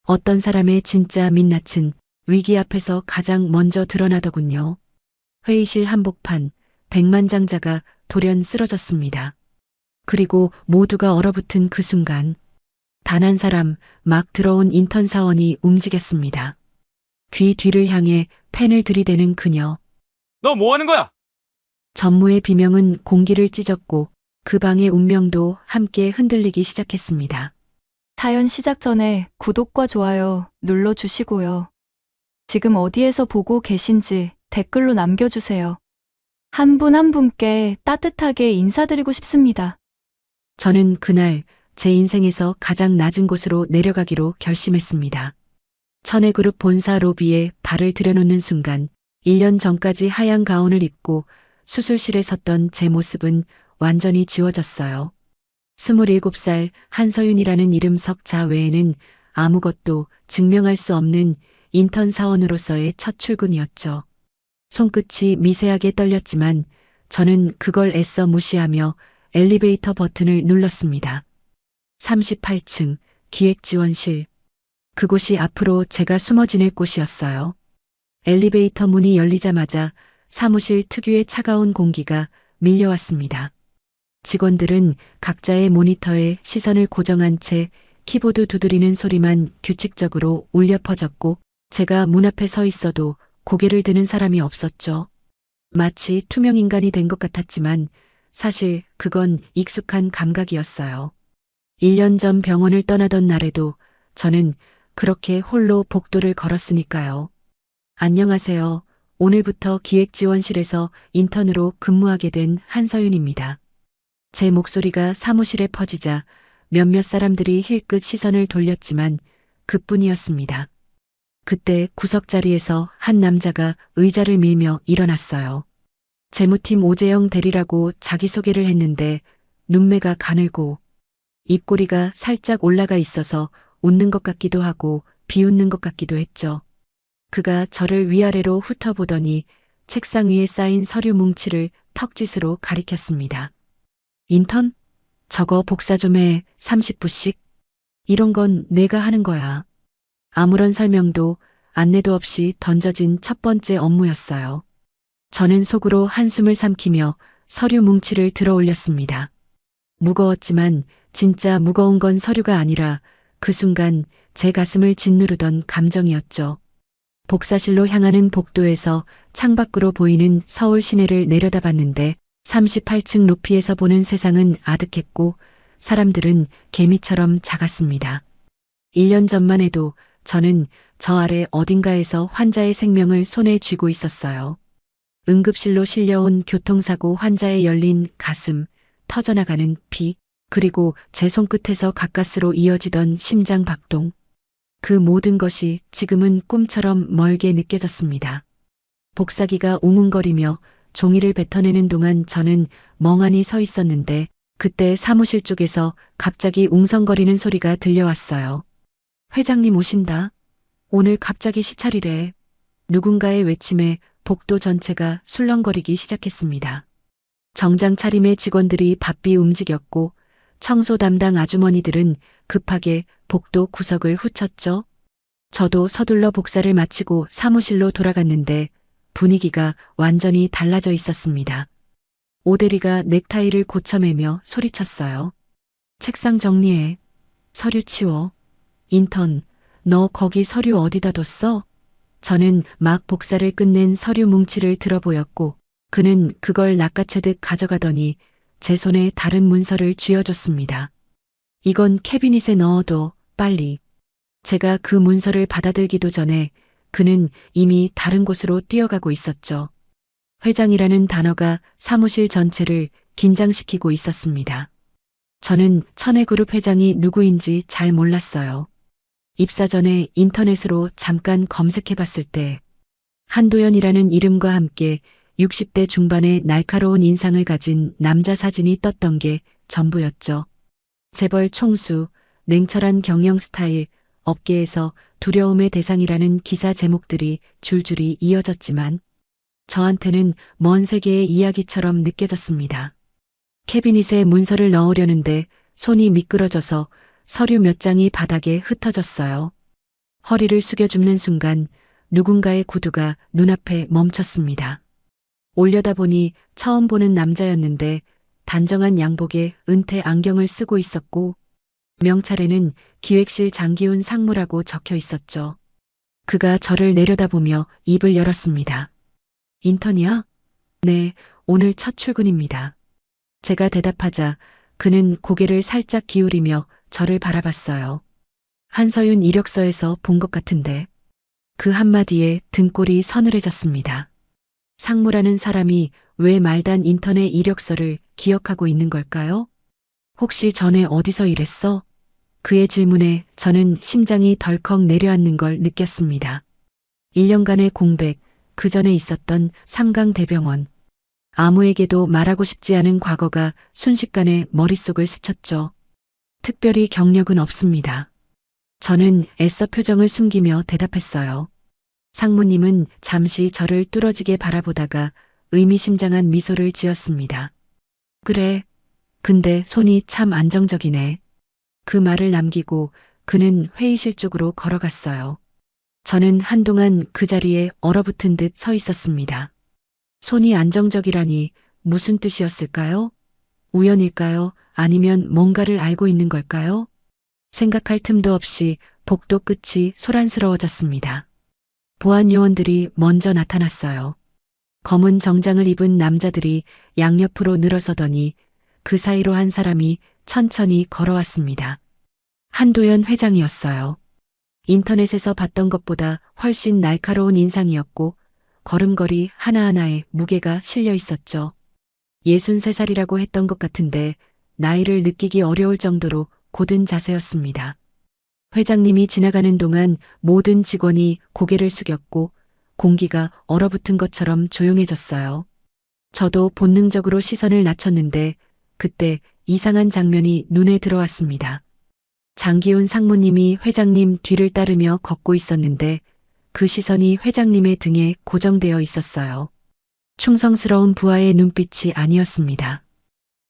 어떤 사람의 진짜 민낯은 위기 앞에서 가장 먼저 드러나더군요. 회의실 한복판, 백만장자가 돌연 쓰러졌습니다. 그리고 모두가 얼어붙은 그 순간, 단 한 사람, 막 들어온 인턴 사원이 움직였습니다. 귀 뒤를 향해 펜을 들이대는 그녀. 너 뭐 하는 거야? 전무의 비명은 공기를 찢었고 그 방의 운명도 함께 흔들리기 시작했습니다. 사연 시작 전에 구독과 좋아요 눌러주시고요. 지금 어디에서 보고 계신지 댓글로 남겨주세요. 한 분 한 분께 따뜻하게 인사드리고 싶습니다. 저는 그날 제 인생에서 가장 낮은 곳으로 내려가기로 결심했습니다. 천혜그룹 본사 로비에 발을 들여놓는 순간 1년 전까지 하얀 가운을 입고 수술실에 섰던 제 모습은 완전히 지워졌어요. 27살 한서윤이라는 이름 석자 외에는 아무것도 증명할 수 없는 인턴 사원으로서의 첫 출근이었죠. 손끝이 미세하게 떨렸지만 저는 그걸 애써 무시하며 엘리베이터 버튼을 눌렀습니다. 38층 기획지원실. 그곳이 앞으로 제가 숨어 지낼 곳이었어요. 엘리베이터 문이 열리자마자 사무실 특유의 차가운 공기가 밀려왔습니다. 직원들은 각자의 모니터에 시선을 고정한 채 키보드 두드리는 소리만 규칙적으로 울려 퍼졌고 제가 문 앞에 서 있어도 고개를 드는 사람이 없었죠. 마치 투명 인간이 된 것 같았지만 사실 그건 익숙한 감각이었어요. 1년 전 병원을 떠나던 날에도 저는 그렇게 홀로 복도를 걸었으니까요. 안녕하세요. 오늘부터 기획지원실에서 인턴으로 근무하게 된 한서윤입니다. 제 목소리가 사무실에 퍼지자 몇몇 사람들이 힐끗 시선을 돌렸지만 그뿐이었습니다. 그때 구석 자리에서 한 남자가 의자를 밀며 일어났어요. 재무팀 오재영 대리라고 자기소개를 했는데 눈매가 가늘고 입꼬리가 살짝 올라가 있어서 웃는 것 같기도 하고 비웃는 것 같기도 했죠. 그가 저를 위아래로 훑어보더니 책상 위에 쌓인 서류 뭉치를 턱짓으로 가리켰습니다. 인턴? 저거 복사 좀 해. 30부씩. 이런 건 내가 하는 거야. 아무런 설명도 안내도 없이 던져진 첫 번째 업무였어요. 저는 속으로 한숨을 삼키며 서류 뭉치를 들어 올렸습니다. 무거웠지만 진짜 무거운 건 서류가 아니라 그 순간 제 가슴을 짓누르던 감정이었죠. 복사실로 향하는 복도에서 창밖으로 보이는 서울 시내를 내려다봤는데 38층 높이에서 보는 세상은 아득했고 사람들은 개미처럼 작았습니다. 1년 전만 해도 저는 저 아래 어딘가에서 환자의 생명을 손에 쥐고 있었어요. 응급실로 실려온 교통사고 환자의 열린 가슴, 터져나가는 피, 그리고 제 손끝에서 가까스로 이어지던 심장 박동. 그 모든 것이 지금은 꿈처럼 멀게 느껴졌습니다. 복사기가 웅웅거리며 종이를 뱉어내는 동안 저는 멍하니 서 있었는데 그때 사무실 쪽에서 갑자기 웅성거리는 소리가 들려왔어요. 회장님 오신다. 오늘 갑자기 시찰이래. 누군가의 외침에 복도 전체가 술렁거리기 시작했습니다. 정장 차림의 직원들이 바삐 움직였고 청소 담당 아주머니들은 급하게 복도 구석을 후쳤죠. 저도 서둘러 복사를 마치고 사무실로 돌아갔는데 분위기가 완전히 달라져 있었습니다. 오대리가 넥타이를 고쳐매며 소리쳤어요. 책상 정리해. 서류 치워. 인턴, 너 거기 서류 어디다 뒀어? 저는 막 복사를 끝낸 서류 뭉치를 들어보였고 그는 그걸 낚아채듯 가져가더니 제 손에 다른 문서를 쥐어줬습니다. 이건 캐비닛에 넣어둬, 빨리. 제가 그 문서를 받아들기도 전에 그는 이미 다른 곳으로 뛰어가고 있었죠. 회장이라는 단어가 사무실 전체를 긴장시키고 있었습니다. 저는 천혜그룹 회장이 누구인지 잘 몰랐어요. 입사 전에 인터넷으로 잠깐 검색해봤을 때 한도연이라는 이름과 함께 60대 중반의 날카로운 인상을 가진 남자 사진이 떴던 게 전부였죠. 재벌 총수, 냉철한 경영 스타일, 업계에서 두려움의 대상이라는 기사 제목들이 줄줄이 이어졌지만 저한테는 먼 세계의 이야기처럼 느껴졌습니다. 캐비닛에 문서를 넣으려는데 손이 미끄러져서 서류 몇 장이 바닥에 흩어졌어요. 허리를 숙여줍는 순간 누군가의 구두가 눈앞에 멈췄습니다. 올려다보니 처음 보는 남자였는데 단정한 양복에 은퇴 안경을 쓰고 있었고 명찰에는 기획실 장기훈 상무라고 적혀 있었죠. 그가 저를 내려다보며 입을 열었습니다. 인턴이야? 네, 오늘 첫 출근입니다. 제가 대답하자 그는 고개를 살짝 기울이며 저를 바라봤어요. 한서윤 이력서에서 본 것 같은데. 그 한마디에 등골이 서늘해졌습니다. 상무라는 사람이 왜 말단 인턴의 이력서를 기억하고 있는 걸까요? 혹시 전에 어디서 일했어? 그의 질문에 저는 심장이 덜컥 내려앉는 걸 느꼈습니다. 1년간의 공백, 그 전에 있었던 삼강대병원. 아무에게도 말하고 싶지 않은 과거가 순식간에 머릿속을 스쳤죠. 특별히 경력은 없습니다. 저는 애써 표정을 숨기며 대답했어요. 상무님은 잠시 저를 뚫어지게 바라보다가 의미심장한 미소를 지었습니다. 그래. 근데 손이 참 안정적이네. 그 말을 남기고 그는 회의실 쪽으로 걸어갔어요. 저는 한동안 그 자리에 얼어붙은 듯 서 있었습니다. 손이 안정적이라니 무슨 뜻이었을까요? 우연일까요? 아니면 뭔가를 알고 있는 걸까요? 생각할 틈도 없이 복도 끝이 소란스러워졌습니다. 보안 요원들이 먼저 나타났어요. 검은 정장을 입은 남자들이 양옆으로 늘어서더니 그 사이로 한 사람이 천천히 걸어왔습니다. 한도연 회장이었어요. 인터넷에서 봤던 것보다 훨씬 날카로운 인상이었고 걸음걸이 하나하나에 무게가 실려 있었죠. 63살이라고 했던 것 같은데 나이를 느끼기 어려울 정도로 고든 자세였습니다. 회장님이 지나가는 동안 모든 직원이 고개를 숙였고 공기가 얼어붙은 것처럼 조용해졌어요. 저도 본능적으로 시선을 낮췄는데 그때 이상한 장면이 눈에 들어왔습니다. 장기훈 상무님이 회장님 뒤를 따르며 걷고 있었는데 그 시선이 회장님의 등에 고정되어 있었어요. 충성스러운 부하의 눈빛이 아니었습니다.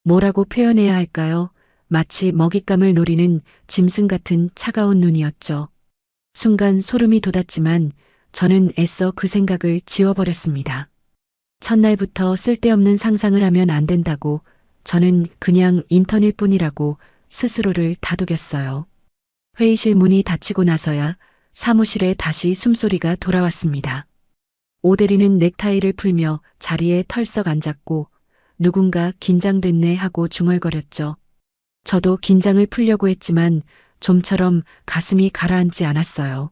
뭐라고 표현해야 할까요? 마치 먹잇감을 노리는 짐승 같은 차가운 눈이었죠. 순간 소름이 돋았지만 저는 애써 그 생각을 지워버렸습니다. 첫날부터 쓸데없는 상상을 하면 안 된다고 저는 그냥 인턴일 뿐이라고 스스로를 다독였어요. 회의실 문이 닫히고 나서야 사무실에 다시 숨소리가 돌아왔습니다. 오대리는 넥타이를 풀며 자리에 털썩 앉았고 누군가 긴장됐네 하고 중얼거렸죠. 저도 긴장을 풀려고 했지만 좀처럼 가슴이 가라앉지 않았어요.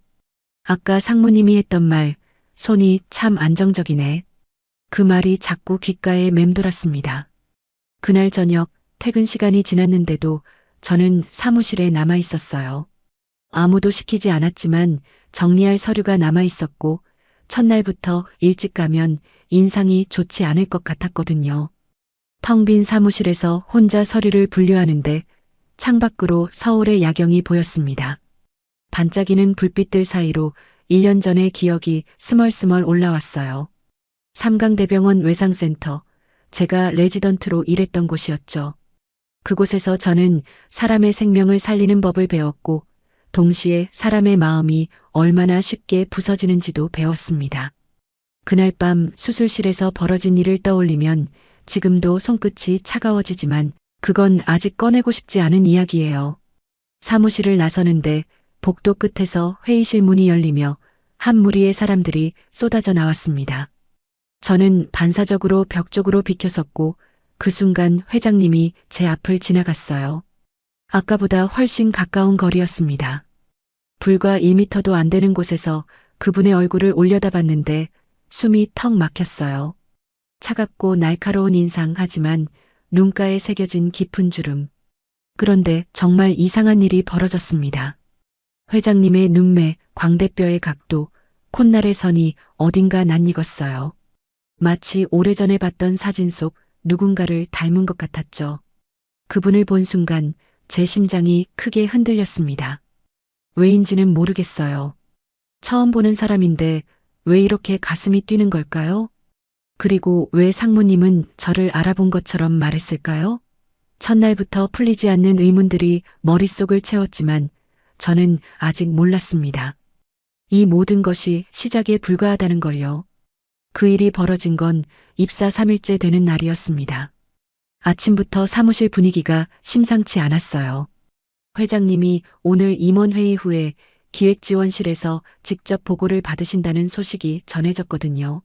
아까 상무님이 했던 말, 손이 참 안정적이네. 그 말이 자꾸 귓가에 맴돌았습니다. 그날 저녁 퇴근 시간이 지났는데도 저는 사무실에 남아 있었어요. 아무도 시키지 않았지만 정리할 서류가 남아 있었고 첫날부터 일찍 가면 인상이 좋지 않을 것 같았거든요. 텅 빈 사무실에서 혼자 서류를 분류하는데 창밖으로 서울의 야경이 보였습니다. 반짝이는 불빛들 사이로 1년 전의 기억이 스멀스멀 올라왔어요. 삼강대병원 외상센터, 제가 레지던트로 일했던 곳이었죠. 그곳에서 저는 사람의 생명을 살리는 법을 배웠고 동시에 사람의 마음이 얼마나 쉽게 부서지는지도 배웠습니다. 그날 밤 수술실에서 벌어진 일을 떠올리면 지금도 손끝이 차가워지지만 그건 아직 꺼내고 싶지 않은 이야기예요. 사무실을 나서는데 복도 끝에서 회의실 문이 열리며 한 무리의 사람들이 쏟아져 나왔습니다. 저는 반사적으로 벽 쪽으로 비켜섰고 그 순간 회장님이 제 앞을 지나갔어요. 아까보다 훨씬 가까운 거리였습니다. 불과 1미터도 안 되는 곳에서 그분의 얼굴을 올려다봤는데 숨이 턱 막혔어요. 차갑고 날카로운 인상 하지만 눈가에 새겨진 깊은 주름. 그런데 정말 이상한 일이 벌어졌습니다. 회장님의 눈매, 광대뼈의 각도, 콧날의 선이 어딘가 낯익었어요. 마치 오래전에 봤던 사진 속 누군가를 닮은 것 같았죠. 그분을 본 순간 제 심장이 크게 흔들렸습니다. 왜인지는 모르겠어요. 처음 보는 사람인데 왜 이렇게 가슴이 뛰는 걸까요? 그리고 왜 상무님은 저를 알아본 것처럼 말했을까요? 첫날부터 풀리지 않는 의문들이 머릿속을 채웠지만 저는 아직 몰랐습니다. 이 모든 것이 시작에 불과하다는 걸요. 그 일이 벌어진 건 입사 3일째 되는 날이었습니다. 아침부터 사무실 분위기가 심상치 않았어요. 회장님이 오늘 임원회의 후에 기획지원실에서 직접 보고를 받으신다는 소식이 전해졌거든요.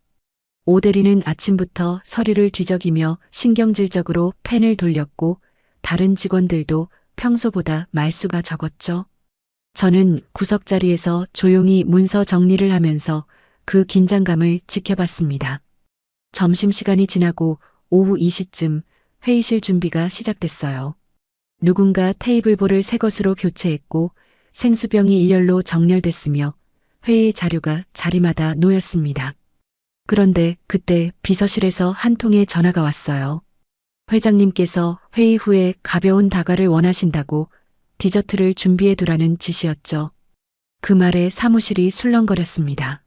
오 대리는 아침부터 서류를 뒤적이며 신경질적으로 펜을 돌렸고 다른 직원들도 평소보다 말수가 적었죠. 저는 구석자리에서 조용히 문서 정리를 하면서 그 긴장감을 지켜봤습니다. 점심시간이 지나고 오후 2시쯤 회의실 준비가 시작됐어요. 누군가 테이블볼을 새 것으로 교체했고 생수병이 일렬로 정렬됐으며 회의 자료가 자리마다 놓였습니다. 그런데 그때 비서실에서 한 통의 전화가 왔어요. 회장님께서 회의 후에 가벼운 다과를 원하신다고 디저트를 준비해 두라는 지시였죠. 그 말에 사무실이 술렁거렸습니다.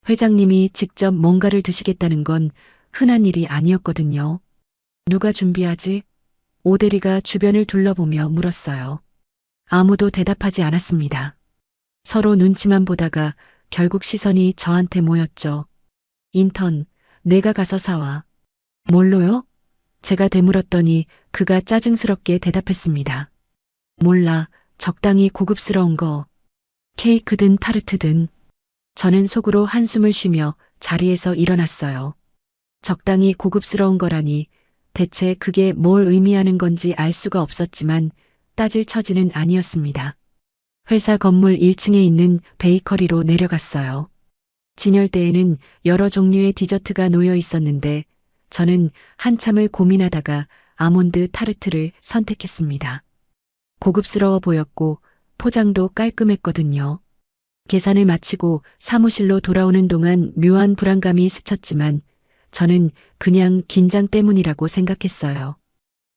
회장님이 직접 뭔가를 드시겠다는 건 흔한 일이 아니었거든요. 누가 준비하지? 오 대리가 주변을 둘러보며 물었어요. 아무도 대답하지 않았습니다. 서로 눈치만 보다가 결국 시선이 저한테 모였죠. 인턴, 내가 가서 사와. 뭘로요? 제가 되물었더니 그가 짜증스럽게 대답했습니다. 몰라, 적당히 고급스러운 거. 케이크든 타르트든. 저는 속으로 한숨을 쉬며 자리에서 일어났어요. 적당히 고급스러운 거라니 대체 그게 뭘 의미하는 건지 알 수가 없었지만 따질 처지는 아니었습니다. 회사 건물 1층에 있는 베이커리로 내려갔어요. 진열대에는 여러 종류의 디저트가 놓여 있었는데 저는 한참을 고민하다가 아몬드 타르트를 선택했습니다. 고급스러워 보였고 포장도 깔끔했거든요. 계산을 마치고 사무실로 돌아오는 동안 묘한 불안감이 스쳤지만 저는 그냥 긴장 때문이라고 생각했어요.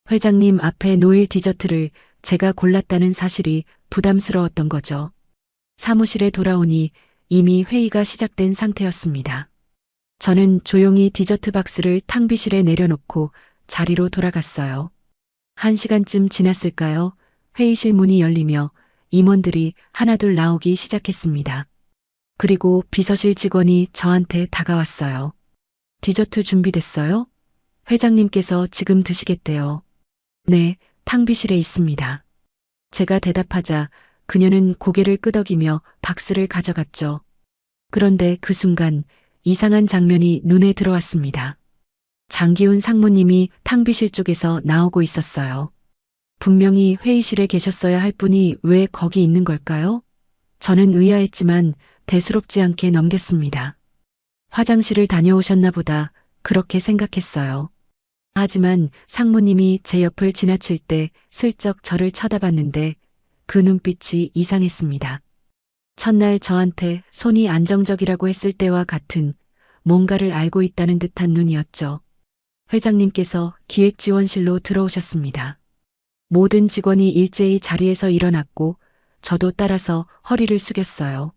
회장님 앞에 놓일 디저트를 제가 골랐다는 사실이 부담스러웠던 거죠. 사무실에 돌아오니 이미 회의가 시작된 상태였습니다. 저는 조용히 디저트 박스를 탕비실에 내려놓고 자리로 돌아갔어요. 1시간쯤 지났을까요? 회의실 문이 열리며 임원들이 하나둘 나오기 시작했습니다. 그리고 비서실 직원이 저한테 다가왔어요. 디저트 준비됐어요? 회장님께서 지금 드시겠대요. 네, 탕비실에 있습니다. 제가 대답하자 그녀는 고개를 끄덕이며 박스를 가져갔죠. 그런데 그 순간 이상한 장면이 눈에 들어왔습니다. 장기훈 상무님이 탕비실 쪽에서 나오고 있었어요. 분명히 회의실에 계셨어야 할 분이 왜 거기 있는 걸까요? 저는 의아했지만 대수롭지 않게 넘겼습니다. 화장실을 다녀오셨나 보다 그렇게 생각했어요. 하지만 상무님이 제 옆을 지나칠 때 슬쩍 저를 쳐다봤는데 그 눈빛이 이상했습니다. 첫날 저한테 손이 안정적이라고 했을 때와 같은 뭔가를 알고 있다는 듯한 눈이었죠. 회장님께서 기획지원실로 들어오셨습니다. 모든 직원이 일제히 자리에서 일어났고 저도 따라서 허리를 숙였어요.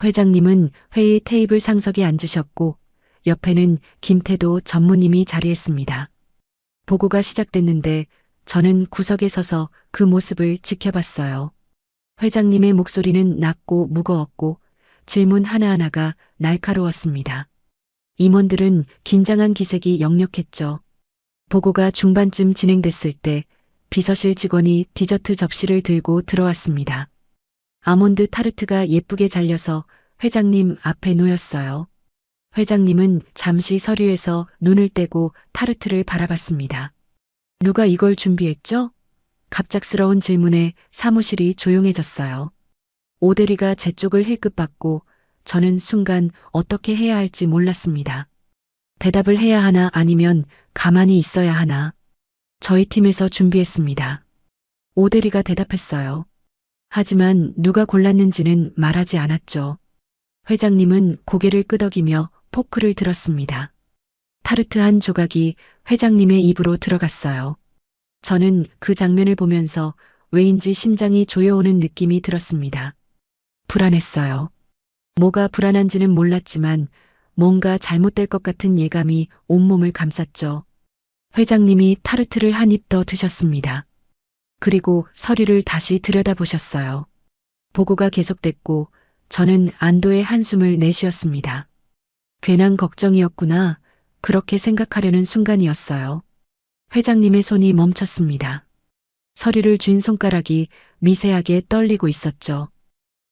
회장님은 회의 테이블 상석에 앉으셨고 옆에는 김태도 전무님이 자리했습니다. 보고가 시작됐는데 저는 구석에 서서 그 모습을 지켜봤어요. 회장님의 목소리는 낮고 무거웠고 질문 하나하나가 날카로웠습니다. 임원들은 긴장한 기색이 역력했죠. 보고가 중반쯤 진행됐을 때 비서실 직원이 디저트 접시를 들고 들어왔습니다. 아몬드 타르트가 예쁘게 잘려서 회장님 앞에 놓였어요. 회장님은 잠시 서류에서 눈을 떼고 타르트를 바라봤습니다. 누가 이걸 준비했죠? 갑작스러운 질문에 사무실이 조용해졌어요. 오 대리가 제 쪽을 힐끗봤고 저는 순간 어떻게 해야 할지 몰랐습니다. 대답을 해야 하나 아니면 가만히 있어야 하나. 저희 팀에서 준비했습니다. 오 대리가 대답했어요. 하지만 누가 골랐는지는 말하지 않았죠. 회장님은 고개를 끄덕이며 포크를 들었습니다. 타르트 한 조각이 회장님의 입으로 들어갔어요. 저는 그 장면을 보면서 왜인지 심장이 조여오는 느낌이 들었습니다. 불안했어요. 뭐가 불안한지는 몰랐지만 뭔가 잘못될 것 같은 예감이 온몸을 감쌌죠. 회장님이 타르트를 한 입 더 드셨습니다. 그리고 서류를 다시 들여다보셨어요. 보고가 계속됐고 저는 안도의 한숨을 내쉬었습니다. 괜한 걱정이었구나. 그렇게 생각하려는 순간이었어요. 회장님의 손이 멈췄습니다. 서류를 쥔 손가락이 미세하게 떨리고 있었죠.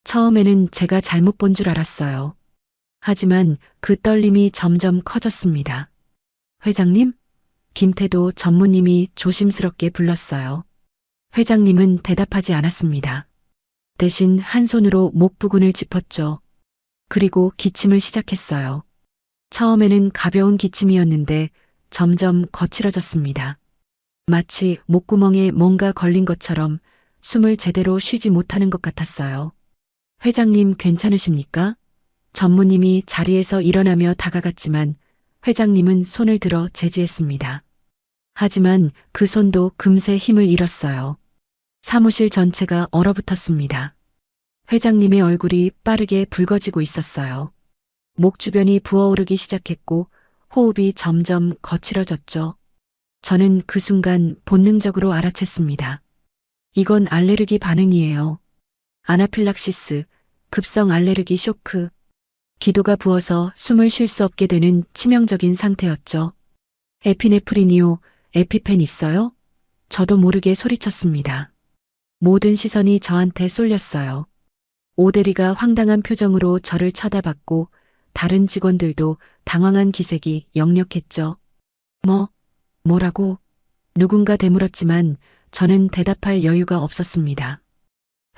처음에는 제가 잘못 본 줄 알았어요. 하지만 그 떨림이 점점 커졌습니다. 회장님? 김태도 전무님이 조심스럽게 불렀어요. 회장님은 대답하지 않았습니다. 대신 한 손으로 목 부근을 짚었죠. 그리고 기침을 시작했어요. 처음에는 가벼운 기침이었는데 점점 거칠어졌습니다. 마치 목구멍에 뭔가 걸린 것처럼 숨을 제대로 쉬지 못하는 것 같았어요. 회장님 괜찮으십니까? 전무님이 자리에서 일어나며 다가갔지만 회장님은 손을 들어 제지했습니다. 하지만 그 손도 금세 힘을 잃었어요. 사무실 전체가 얼어붙었습니다. 회장님의 얼굴이 빠르게 붉어지고 있었어요. 목 주변이 부어오르기 시작했고 호흡이 점점 거칠어졌죠. 저는 그 순간 본능적으로 알아챘습니다. 이건 알레르기 반응이에요. 아나필락시스, 급성 알레르기 쇼크. 기도가 부어서 숨을 쉴 수 없게 되는 치명적인 상태였죠. 에피네프린이요, 에피펜 있어요? 저도 모르게 소리쳤습니다. 모든 시선이 저한테 쏠렸어요. 오대리가 황당한 표정으로 저를 쳐다봤고 다른 직원들도 당황한 기색이 역력했죠. 뭐라고? 누군가 되물었지만 저는 대답할 여유가 없었습니다.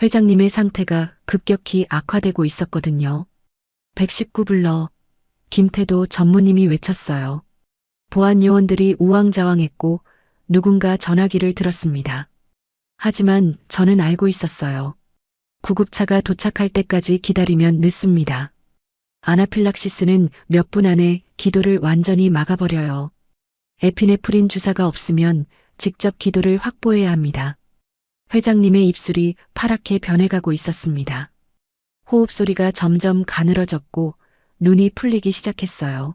회장님의 상태가 급격히 악화되고 있었거든요. 119 불러. 김태도 전무님이 외쳤어요. 보안 요원들이 우왕좌왕했고 누군가 전화기를 들었습니다. 하지만 저는 알고 있었어요. 구급차가 도착할 때까지 기다리면 늦습니다. 아나필락시스는 몇 분 안에 기도를 완전히 막아버려요. 에피네프린 주사가 없으면 직접 기도를 확보해야 합니다. 회장님의 입술이 파랗게 변해가고 있었습니다. 호흡소리가 점점 가늘어졌고 눈이 풀리기 시작했어요.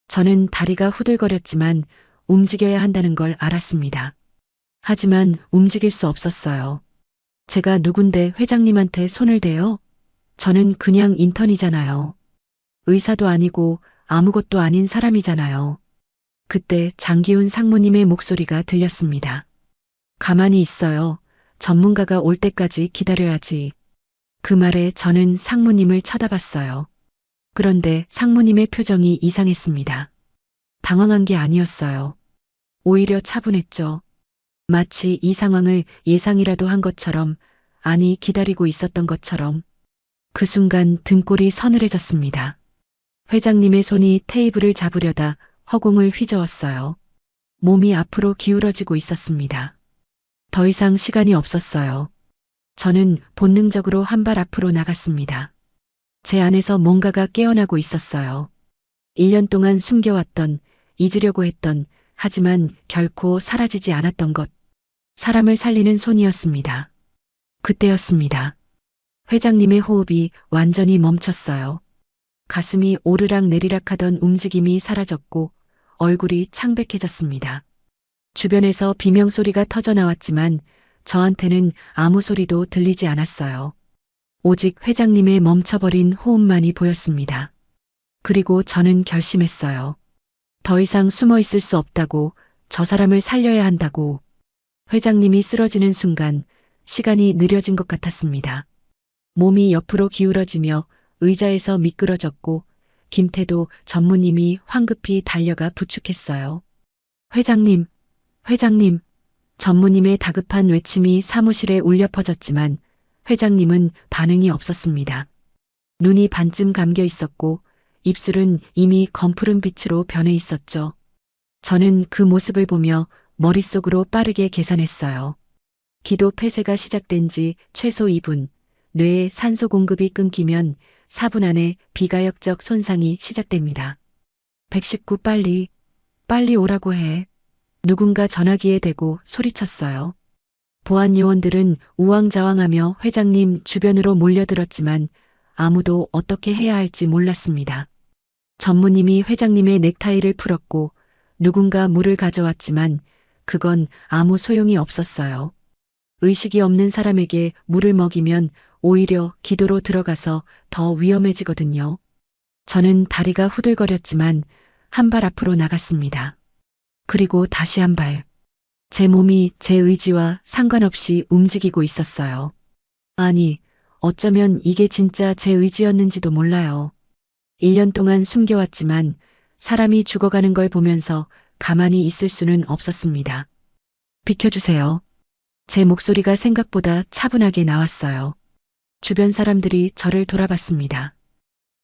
저는 다리가 후들거렸지만 움직여야 한다는 걸 알았습니다. 하지만 움직일 수 없었어요. 제가 누군데 회장님한테 손을 대요? 저는 그냥 인턴이잖아요. 의사도 아니고 아무것도 아닌 사람이잖아요. 그때 장기훈 상무님의 목소리가 들렸습니다. 가만히 있어요. 전문가가 올 때까지 기다려야지. 그 말에 저는 상무님을 쳐다봤어요. 그런데 상무님의 표정이 이상했습니다. 당황한 게 아니었어요. 오히려 차분했죠. 마치 이 상황을 예상이라도 한 것처럼, 아니 기다리고 있었던 것처럼. 그 순간 등골이 서늘해졌습니다. 회장님의 손이 테이블을 잡으려다 허공을 휘저었어요. 몸이 앞으로 기울어지고 있었습니다. 더 이상 시간이 없었어요. 저는 본능적으로 한 발 앞으로 나갔습니다. 제 안에서 뭔가가 깨어나고 있었어요. 1년 동안 숨겨왔던, 잊으려고 했던, 하지만 결코 사라지지 않았던 것. 사람을 살리는 손이었습니다. 그때였습니다. 회장님의 호흡이 완전히 멈췄어요. 가슴이 오르락 내리락 하던 움직임이 사라졌고 얼굴이 창백해졌습니다. 주변에서 비명소리가 터져나왔지만 저한테는 아무 소리도 들리지 않았어요. 오직 회장님의 멈춰버린 호흡만이 보였습니다. 그리고 저는 결심했어요. 더 이상 숨어 있을 수 없다고, 저 사람을 살려야 한다고. 회장님이 쓰러지는 순간 시간이 느려진 것 같았습니다. 몸이 옆으로 기울어지며 의자에서 미끄러졌고 김태도 전무님이 황급히 달려가 부축했어요. 회장님, 회장님. 전무님의 다급한 외침이 사무실에 울려 퍼졌지만 회장님은 반응이 없었습니다. 눈이 반쯤 감겨 있었고 입술은 이미 검푸른 빛으로 변해 있었죠. 저는 그 모습을 보며 머릿속으로 빠르게 계산했어요. 기도 폐쇄가 시작된 지 최소 2분, 뇌에 산소 공급이 끊기면 4분 안에 비가역적 손상이 시작됩니다. 119 빨리 오라고 해. 누군가 전화기에 대고 소리쳤어요. 보안 요원들은 우왕좌왕하며 회장님 주변으로 몰려들었지만 아무도 어떻게 해야 할지 몰랐습니다. 전무님이 회장님의 넥타이를 풀었고 누군가 물을 가져왔지만 그건 아무 소용이 없었어요. 의식이 없는 사람에게 물을 먹이면 오히려 기도로 들어가서 더 위험해지거든요. 저는 다리가 후들거렸지만 한 발 앞으로 나갔습니다. 그리고 다시 한 발. 제 몸이 제 의지와 상관없이 움직이고 있었어요. 아니, 어쩌면 이게 진짜 제 의지였는지도 몰라요. 1년 동안 숨겨왔지만 사람이 죽어가는 걸 보면서 가만히 있을 수는 없었습니다. 비켜주세요. 제 목소리가 생각보다 차분하게 나왔어요. 주변 사람들이 저를 돌아봤습니다.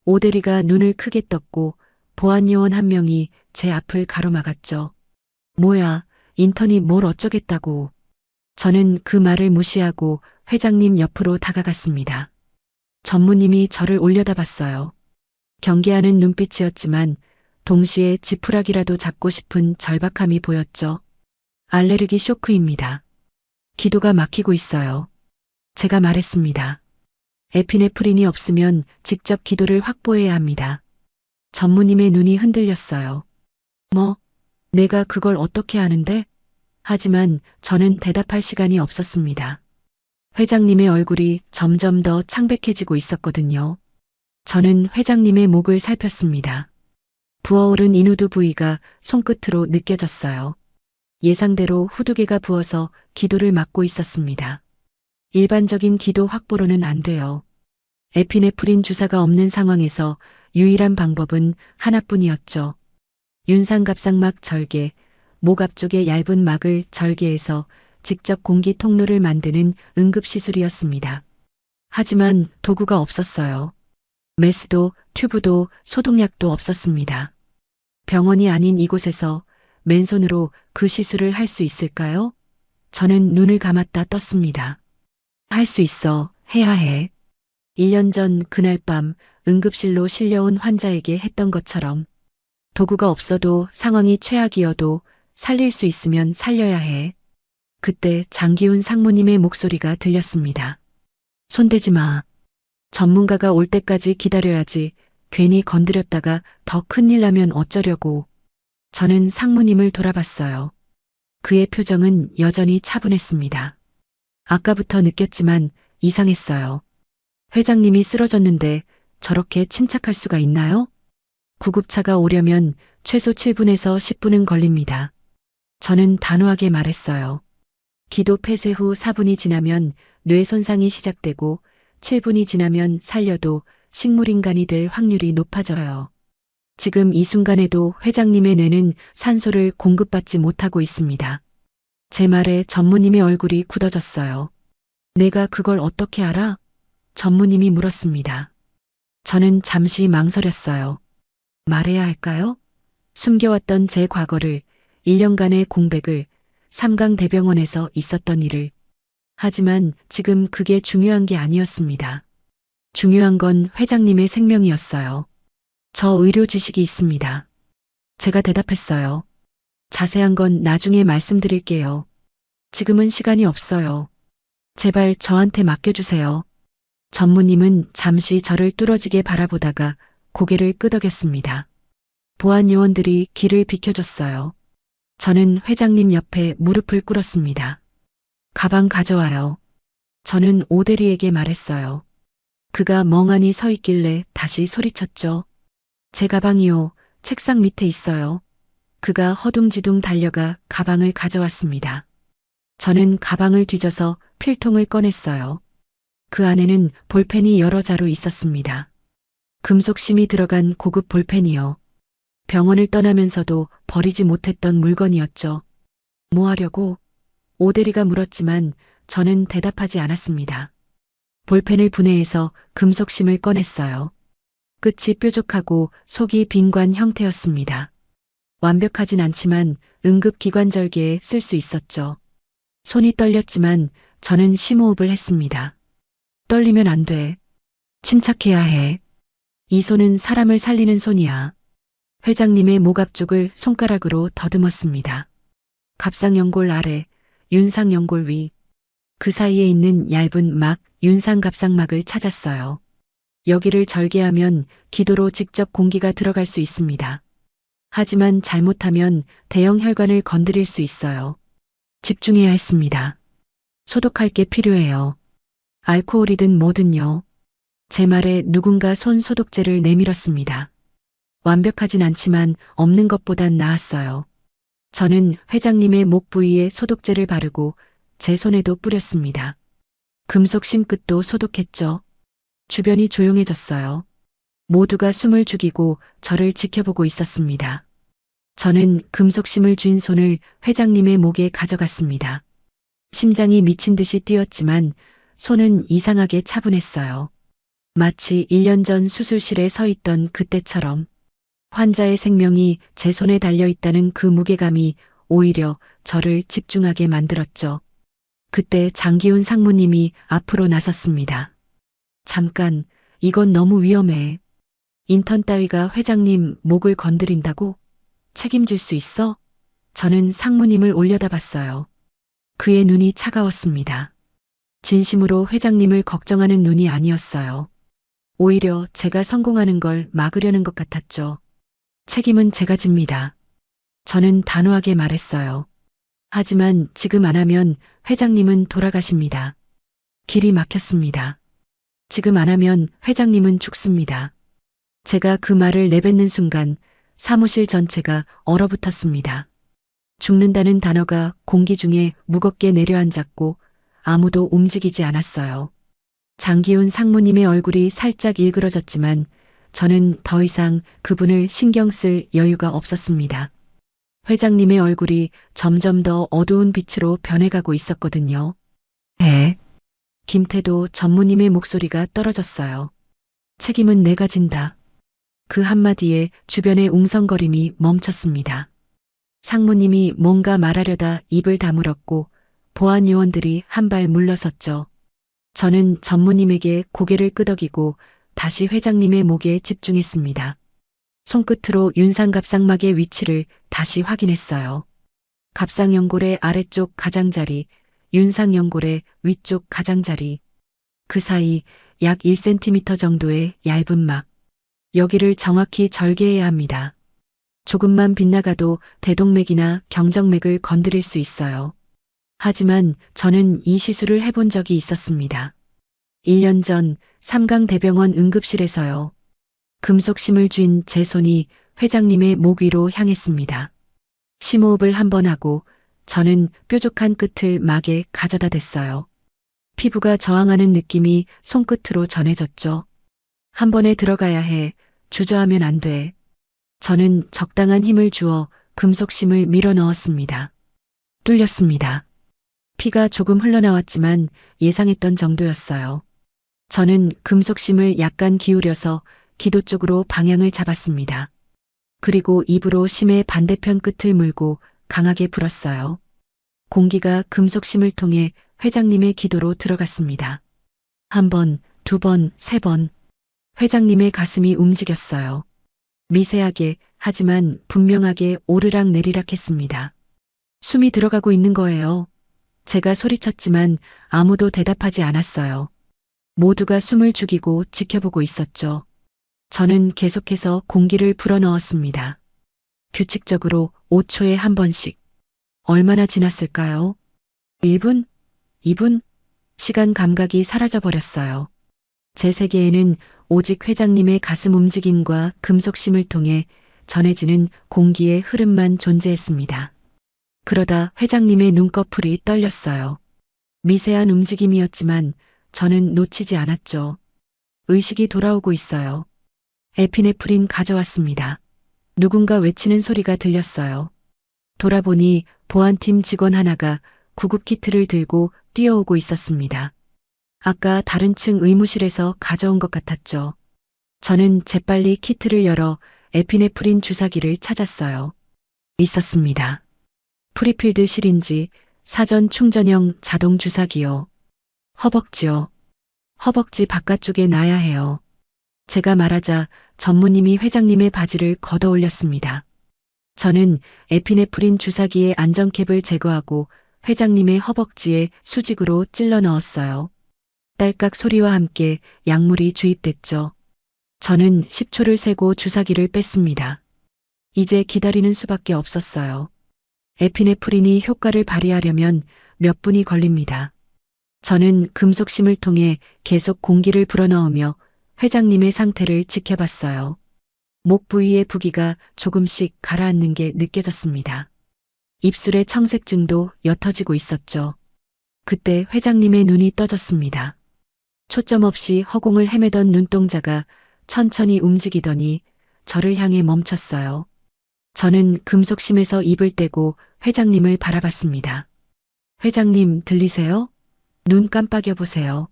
오대리가 눈을 크게 떴고 보안요원 한 명이 제 앞을 가로막았죠. 뭐야, 인턴이 뭘 어쩌겠다고. 저는 그 말을 무시하고 회장님 옆으로 다가갔습니다. 전무님이 저를 올려다봤어요. 경계하는 눈빛이었지만 동시에 지푸라기라도 잡고 싶은 절박함이 보였죠. 알레르기 쇼크입니다. 기도가 막히고 있어요. 제가 말했습니다. 에피네프린이 없으면 직접 기도를 확보해야 합니다. 전무님의 눈이 흔들렸어요. 뭐, 내가 그걸 어떻게 아는데? 하지만 저는 대답할 시간이 없었습니다. 회장님의 얼굴이 점점 더 창백해지고 있었거든요. 저는 회장님의 목을 살폈습니다. 부어오른 인후두 부위가 손끝으로 느껴졌어요. 예상대로 후두개가 부어서 기도를 막고 있었습니다. 일반적인 기도 확보로는 안 돼요. 에피네프린 주사가 없는 상황에서 유일한 방법은 하나뿐이었죠. 윤상갑상막 절개, 목 앞쪽의 얇은 막을 절개해서 직접 공기 통로를 만드는 응급시술이었습니다. 하지만 도구가 없었어요. 메스도 튜브도 소독약도 없었습니다. 병원이 아닌 이곳에서 맨손으로 그 시술을 할 수 있을까요? 저는 눈을 감았다 떴습니다. 할 수 있어, 해야 해. 1년 전 그날 밤 응급실로 실려온 환자에게 했던 것처럼 도구가 없어도 상황이 최악이어도 살릴 수 있으면 살려야 해. 그때 장기훈 상무님의 목소리가 들렸습니다. 손대지 마. 전문가가 올 때까지 기다려야지. 괜히 건드렸다가 더 큰일 나면 어쩌려고. 저는 상무님을 돌아봤어요. 그의 표정은 여전히 차분했습니다. 아까부터 느꼈지만 이상했어요. 회장님이 쓰러졌는데 저렇게 침착할 수가 있나요? 구급차가 오려면 최소 7분에서 10분은 걸립니다. 저는 단호하게 말했어요. 기도 폐쇄 후 4분이 지나면 뇌 손상이 시작되고 7분이 지나면 살려도 식물인간이 될 확률이 높아져요. 지금 이 순간에도 회장님의 뇌는 산소를 공급받지 못하고 있습니다. 제 말에 전무님의 얼굴이 굳어졌어요. 내가 그걸 어떻게 알아? 전무님이 물었습니다. 저는 잠시 망설였어요. 말해야 할까요? 숨겨왔던 제 과거를, 1년간의 공백을, 삼강대병원에서 있었던 일을. 하지만 지금 그게 중요한 게 아니었습니다. 중요한 건 회장님의 생명이었어요. 저 의료 지식이 있습니다. 제가 대답했어요. 자세한 건 나중에 말씀드릴게요. 지금은 시간이 없어요. 제발 저한테 맡겨주세요. 전무님은 잠시 저를 뚫어지게 바라보다가 고개를 끄덕였습니다. 보안 요원들이 길을 비켜줬어요. 저는 회장님 옆에 무릎을 꿇었습니다. 가방 가져와요. 저는 오대리에게 말했어요. 그가 멍하니 서 있길래 다시 소리쳤죠. 제 가방이요. 책상 밑에 있어요. 그가 허둥지둥 달려가 가방을 가져왔습니다. 저는 가방을 뒤져서 필통을 꺼냈어요. 그 안에는 볼펜이 여러 자루 있었습니다. 금속심이 들어간 고급 볼펜이요. 병원을 떠나면서도 버리지 못했던 물건이었죠. 뭐 하려고? 오대리가 물었지만 저는 대답하지 않았습니다. 볼펜을 분해해서 금속심을 꺼냈어요. 끝이 뾰족하고 속이 빈관 형태였습니다. 완벽하진 않지만 응급기관절개에 쓸 수 있었죠. 손이 떨렸지만 저는 심호흡을 했습니다. 떨리면 안 돼. 침착해야 해. 이 손은 사람을 살리는 손이야. 회장님의 목 앞쪽을 손가락으로 더듬었습니다. 갑상연골 아래, 윤상연골 위. 그 사이에 있는 얇은 막, 윤상갑상막을 찾았어요. 여기를 절개하면 기도로 직접 공기가 들어갈 수 있습니다. 하지만 잘못하면 대형 혈관을 건드릴 수 있어요. 집중해야 했습니다. 소독할 게 필요해요. 알코올이든 뭐든요. 제 말에 누군가 손 소독제를 내밀었습니다. 완벽하진 않지만 없는 것보단 나았어요. 저는 회장님의 목 부위에 소독제를 바르고 제 손에도 뿌렸습니다. 금속 심끝도 소독했죠. 주변이 조용해졌어요. 모두가 숨을 죽이고 저를 지켜보고 있었습니다. 저는 금속심을 쥔 손을 회장님의 목에 가져갔습니다. 심장이 미친 듯이 뛰었지만 손은 이상하게 차분했어요. 마치 1년 전 수술실에 서 있던 그때처럼 환자의 생명이 제 손에 달려 있다는 그 무게감이 오히려 저를 집중하게 만들었죠. 그때 장기훈 상무님이 앞으로 나섰습니다. 잠깐, 이건 너무 위험해. 인턴 따위가 회장님 목을 건드린다고? 책임질 수 있어? 저는 상무님을 올려다봤어요. 그의 눈이 차가웠습니다. 진심으로 회장님을 걱정하는 눈이 아니었어요. 오히려 제가 성공하는 걸 막으려는 것 같았죠. 책임은 제가 집니다. 저는 단호하게 말했어요. 하지만 지금 안 하면 회장님은 돌아가십니다. 길이 막혔습니다. 지금 안 하면 회장님은 죽습니다. 제가 그 말을 내뱉는 순간 사무실 전체가 얼어붙었습니다. 죽는다는 단어가 공기 중에 무겁게 내려앉았고 아무도 움직이지 않았어요. 장기훈 상무님의 얼굴이 살짝 일그러졌지만 저는 더 이상 그분을 신경 쓸 여유가 없었습니다. 회장님의 얼굴이 점점 더 어두운 빛으로 변해가고 있었거든요. 김태도 전무님의 목소리가 떨어졌어요. 책임은 내가 진다. 그 한마디에 주변의 웅성거림이 멈췄습니다. 상무님이 뭔가 말하려다 입을 다물었고 보안 요원들이 한 발 물러섰죠. 저는 전무님에게 고개를 끄덕이고 다시 회장님의 목에 집중했습니다. 손끝으로 윤상갑상막의 위치를 다시 확인했어요. 갑상연골의 아래쪽 가장자리, 윤상연골의 위쪽 가장자리. 그 사이 약 1cm 정도의 얇은 막. 여기를 정확히 절개해야 합니다. 조금만 빗나가도 대동맥이나 경정맥을 건드릴 수 있어요. 하지만 저는 이 시술을 해본 적이 있었습니다. 1년 전 삼강대병원 응급실에서요. 금속심을 쥔 제 손이 회장님의 목 위로 향했습니다. 심호흡을 한 번 하고 저는 뾰족한 끝을 막에 가져다 댔어요. 피부가 저항하는 느낌이 손끝으로 전해졌죠. 한 번에 들어가야 해. 주저하면 안 돼. 저는 적당한 힘을 주어 금속심을 밀어 넣었습니다. 뚫렸습니다. 피가 조금 흘러나왔지만 예상했던 정도였어요. 저는 금속심을 약간 기울여서 기도 쪽으로 방향을 잡았습니다. 그리고 입으로 심의 반대편 끝을 물고 강하게 불었어요. 공기가 금속심을 통해 회장님의 기도로 들어갔습니다. 한 번, 두 번, 세 번. 회장님의 가슴이 움직였어요. 미세하게 하지만 분명하게 오르락 내리락 했습니다. 숨이 들어가고 있는 거예요. 제가 소리쳤지만 아무도 대답하지 않았어요. 모두가 숨을 죽이고 지켜보고 있었죠. 저는 계속해서 공기를 불어넣었습니다. 규칙적으로 5초에 한 번씩. 얼마나 지났을까요? 1분? 2분? 시간 감각이 사라져버렸어요. 제 세계에는 오직 회장님의 가슴 움직임과 금속심을 통해 전해지는 공기의 흐름만 존재했습니다. 그러다 회장님의 눈꺼풀이 떨렸어요. 미세한 움직임이었지만 저는 놓치지 않았죠. 의식이 돌아오고 있어요. 에피네프린 가져왔습니다. 누군가 외치는 소리가 들렸어요. 돌아보니 보안팀 직원 하나가 구급 키트를 들고 뛰어오고 있었습니다. 아까 다른 층 의무실에서 가져온 것 같았죠. 저는 재빨리 키트를 열어 에피네프린 주사기를 찾았어요. 있었습니다. 프리필드 시린지, 사전 충전형 자동 주사기요. 허벅지요. 허벅지 바깥쪽에 놔야 해요. 제가 말하자 전무님이 회장님의 바지를 걷어 올렸습니다. 저는 에피네프린 주사기의 안전캡을 제거하고 회장님의 허벅지에 수직으로 찔러 넣었어요. 딸깍 소리와 함께 약물이 주입됐죠. 저는 10초를 세고 주사기를 뺐습니다. 이제 기다리는 수밖에 없었어요. 에피네프린이 효과를 발휘하려면 몇 분이 걸립니다. 저는 금속심을 통해 계속 공기를 불어넣으며 회장님의 상태를 지켜봤어요. 목 부위의 부기가 조금씩 가라앉는 게 느껴졌습니다. 입술의 청색증도 옅어지고 있었죠. 그때 회장님의 눈이 떠졌습니다. 초점 없이 허공을 헤매던 눈동자가 천천히 움직이더니 저를 향해 멈췄어요. 저는 금속심에서 입을 떼고 회장님을 바라봤습니다. 회장님 들리세요? 눈 깜빡여 보세요.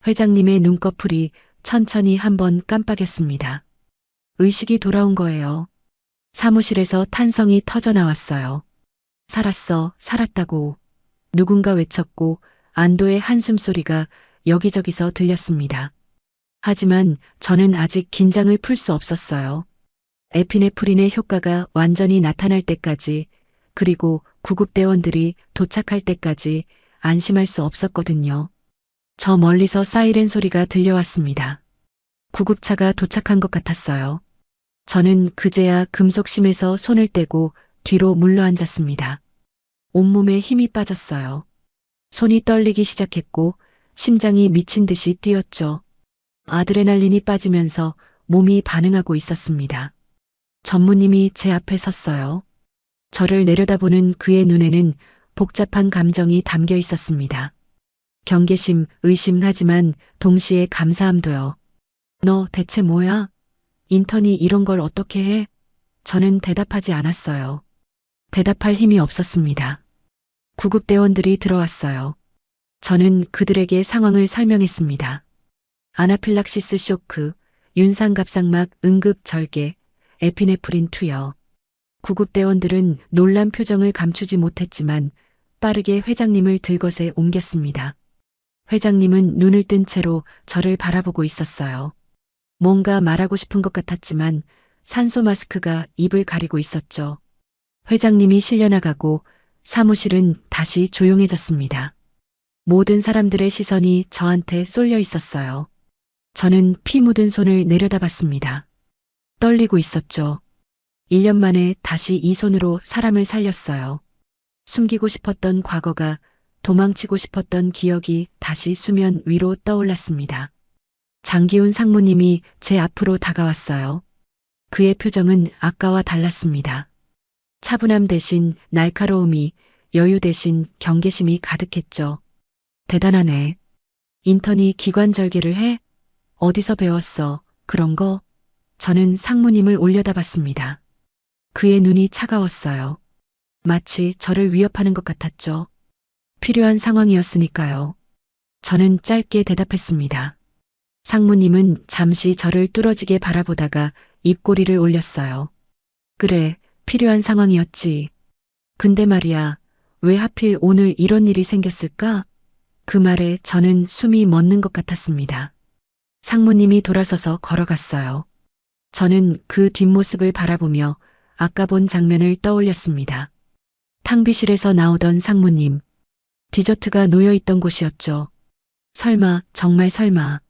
회장님의 눈꺼풀이 천천히 한번 깜빡였습니다. 의식이 돌아온 거예요. 사무실에서 탄성이 터져 나왔어요. 살았어, 살았다고. 누군가 외쳤고 안도의 한숨소리가 여기저기서 들렸습니다. 하지만 저는 아직 긴장을 풀 수 없었어요. 에피네프린의 효과가 완전히 나타날 때까지, 그리고 구급대원들이 도착할 때까지 안심할 수 없었거든요. 저 멀리서 사이렌 소리가 들려왔습니다. 구급차가 도착한 것 같았어요. 저는 그제야 금속심에서 손을 떼고 뒤로 물러앉았습니다. 온몸에 힘이 빠졌어요. 손이 떨리기 시작했고 심장이 미친 듯이 뛰었죠. 아드레날린이 빠지면서 몸이 반응하고 있었습니다. 전무님이 제 앞에 섰어요. 저를 내려다보는 그의 눈에는 복잡한 감정이 담겨 있었습니다. 경계심, 의심하지만 동시에 감사함도요. 너 대체 뭐야? 인턴이 이런 걸 어떻게 해? 저는 대답하지 않았어요. 대답할 힘이 없었습니다. 구급대원들이 들어왔어요. 저는 그들에게 상황을 설명했습니다. 아나필락시스 쇼크, 윤상갑상막 응급절개, 에피네프린 투여. 구급대원들은 놀란 표정을 감추지 못했지만 빠르게 회장님을 들것에 옮겼습니다. 회장님은 눈을 뜬 채로 저를 바라보고 있었어요. 뭔가 말하고 싶은 것 같았지만 산소 마스크가 입을 가리고 있었죠. 회장님이 실려나가고 사무실은 다시 조용해졌습니다. 모든 사람들의 시선이 저한테 쏠려 있었어요. 저는 피 묻은 손을 내려다봤습니다. 떨리고 있었죠. 1년 만에 다시 이 손으로 사람을 살렸어요. 숨기고 싶었던 과거가, 도망치고 싶었던 기억이 다시 수면 위로 떠올랐습니다. 장기훈 상무님이 제 앞으로 다가왔어요. 그의 표정은 아까와 달랐습니다. 차분함 대신 날카로움이, 여유 대신 경계심이 가득했죠. 대단하네. 인턴이 기관절개를 해? 어디서 배웠어? 그런 거? 저는 상무님을 올려다봤습니다. 그의 눈이 차가웠어요. 마치 저를 위협하는 것 같았죠. 필요한 상황이었으니까요. 저는 짧게 대답했습니다. 상무님은 잠시 저를 뚫어지게 바라보다가 입꼬리를 올렸어요. 그래, 필요한 상황이었지. 근데 말이야, 왜 하필 오늘 이런 일이 생겼을까? 그 말에 저는 숨이 멎는 것 같았습니다. 상무님이 돌아서서 걸어갔어요. 저는 그 뒷모습을 바라보며 아까 본 장면을 떠올렸습니다. 탕비실에서 나오던 상무님. 디저트가 놓여있던 곳이었죠. 설마, 정말 설마.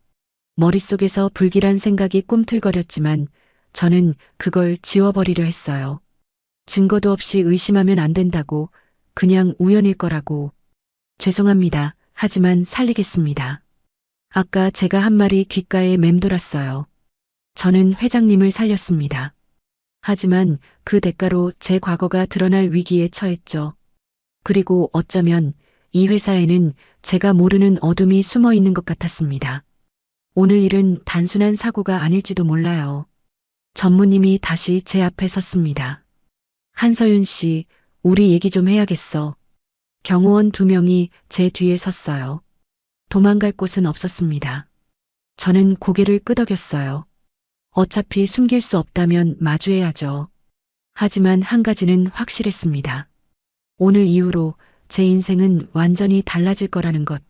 머릿속에서 불길한 생각이 꿈틀거렸지만 저는 그걸 지워버리려 했어요. 증거도 없이 의심하면 안 된다고, 그냥 우연일 거라고. 죄송합니다. 하지만 살리겠습니다. 아까 제가 한 말이 귓가에 맴돌았어요. 저는 회장님을 살렸습니다. 하지만 그 대가로 제 과거가 드러날 위기에 처했죠. 그리고 어쩌면 이 회사에는 제가 모르는 어둠이 숨어 있는 것 같았습니다. 오늘 일은 단순한 사고가 아닐지도 몰라요. 전무님이 다시 제 앞에 섰습니다. 한서윤 씨, 우리 얘기 좀 해야겠어. 경호원 2명이 제 뒤에 섰어요. 도망갈 곳은 없었습니다. 저는 고개를 끄덕였어요. 어차피 숨길 수 없다면 마주해야죠. 하지만 한 가지는 확실했습니다. 오늘 이후로 제 인생은 완전히 달라질 거라는 것.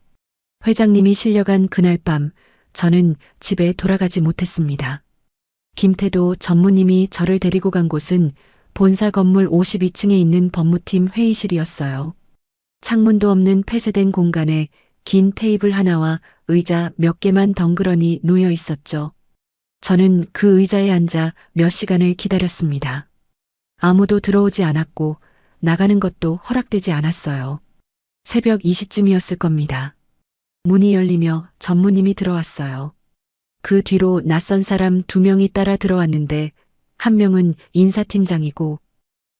회장님이 실려간 그날 밤, 저는 집에 돌아가지 못했습니다. 김태도 전무님이 저를 데리고 간 곳은 본사 건물 52층에 있는 법무팀 회의실이었어요. 창문도 없는 폐쇄된 공간에 긴 테이블 하나와 의자 몇 개만 덩그러니 놓여 있었죠. 저는 그 의자에 앉아 몇 시간을 기다렸습니다. 아무도 들어오지 않았고 나가는 것도 허락되지 않았어요. 새벽 2시쯤이었을 겁니다. 문이 열리며 전무님이 들어왔어요. 그 뒤로 낯선 사람 2명이 따라 들어왔는데 한 명은 인사팀장이고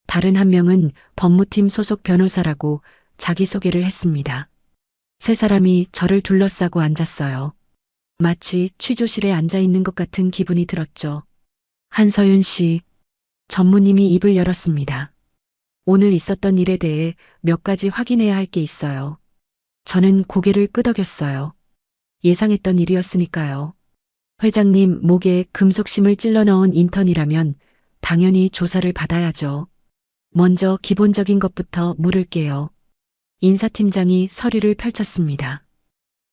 다른 한 명은 법무팀 소속 변호사라고 자기소개를 했습니다. 세 사람이 저를 둘러싸고 앉았어요. 마치 취조실에 앉아 있는 것 같은 기분이 들었죠. 한서윤 씨, 전무님이 입을 열었습니다. 오늘 있었던 일에 대해 몇 가지 확인해야 할 게 있어요. 저는 고개를 끄덕였어요. 예상했던 일이었으니까요. 회장님 목에 금속심을 찔러 넣은 인턴이라면 당연히 조사를 받아야죠. 먼저 기본적인 것부터 물을게요. 인사팀장이 서류를 펼쳤습니다.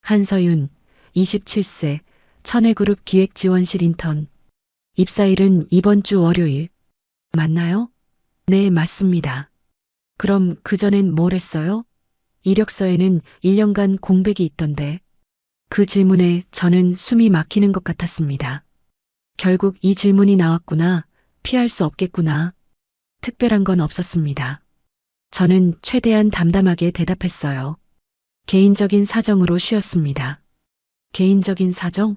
한서윤, 27세, 천혜그룹 기획지원실 인턴. 입사일은 이번 주 월요일. 맞나요? 네, 맞습니다. 그럼 그전엔 뭘 했어요? 이력서에는 1년간 공백이 있던데. 그 질문에 저는 숨이 막히는 것 같았습니다. 결국 이 질문이 나왔구나. 피할 수 없겠구나. 특별한 건 없었습니다. 저는 최대한 담담하게 대답했어요. 개인적인 사정으로 쉬었습니다. 개인적인 사정?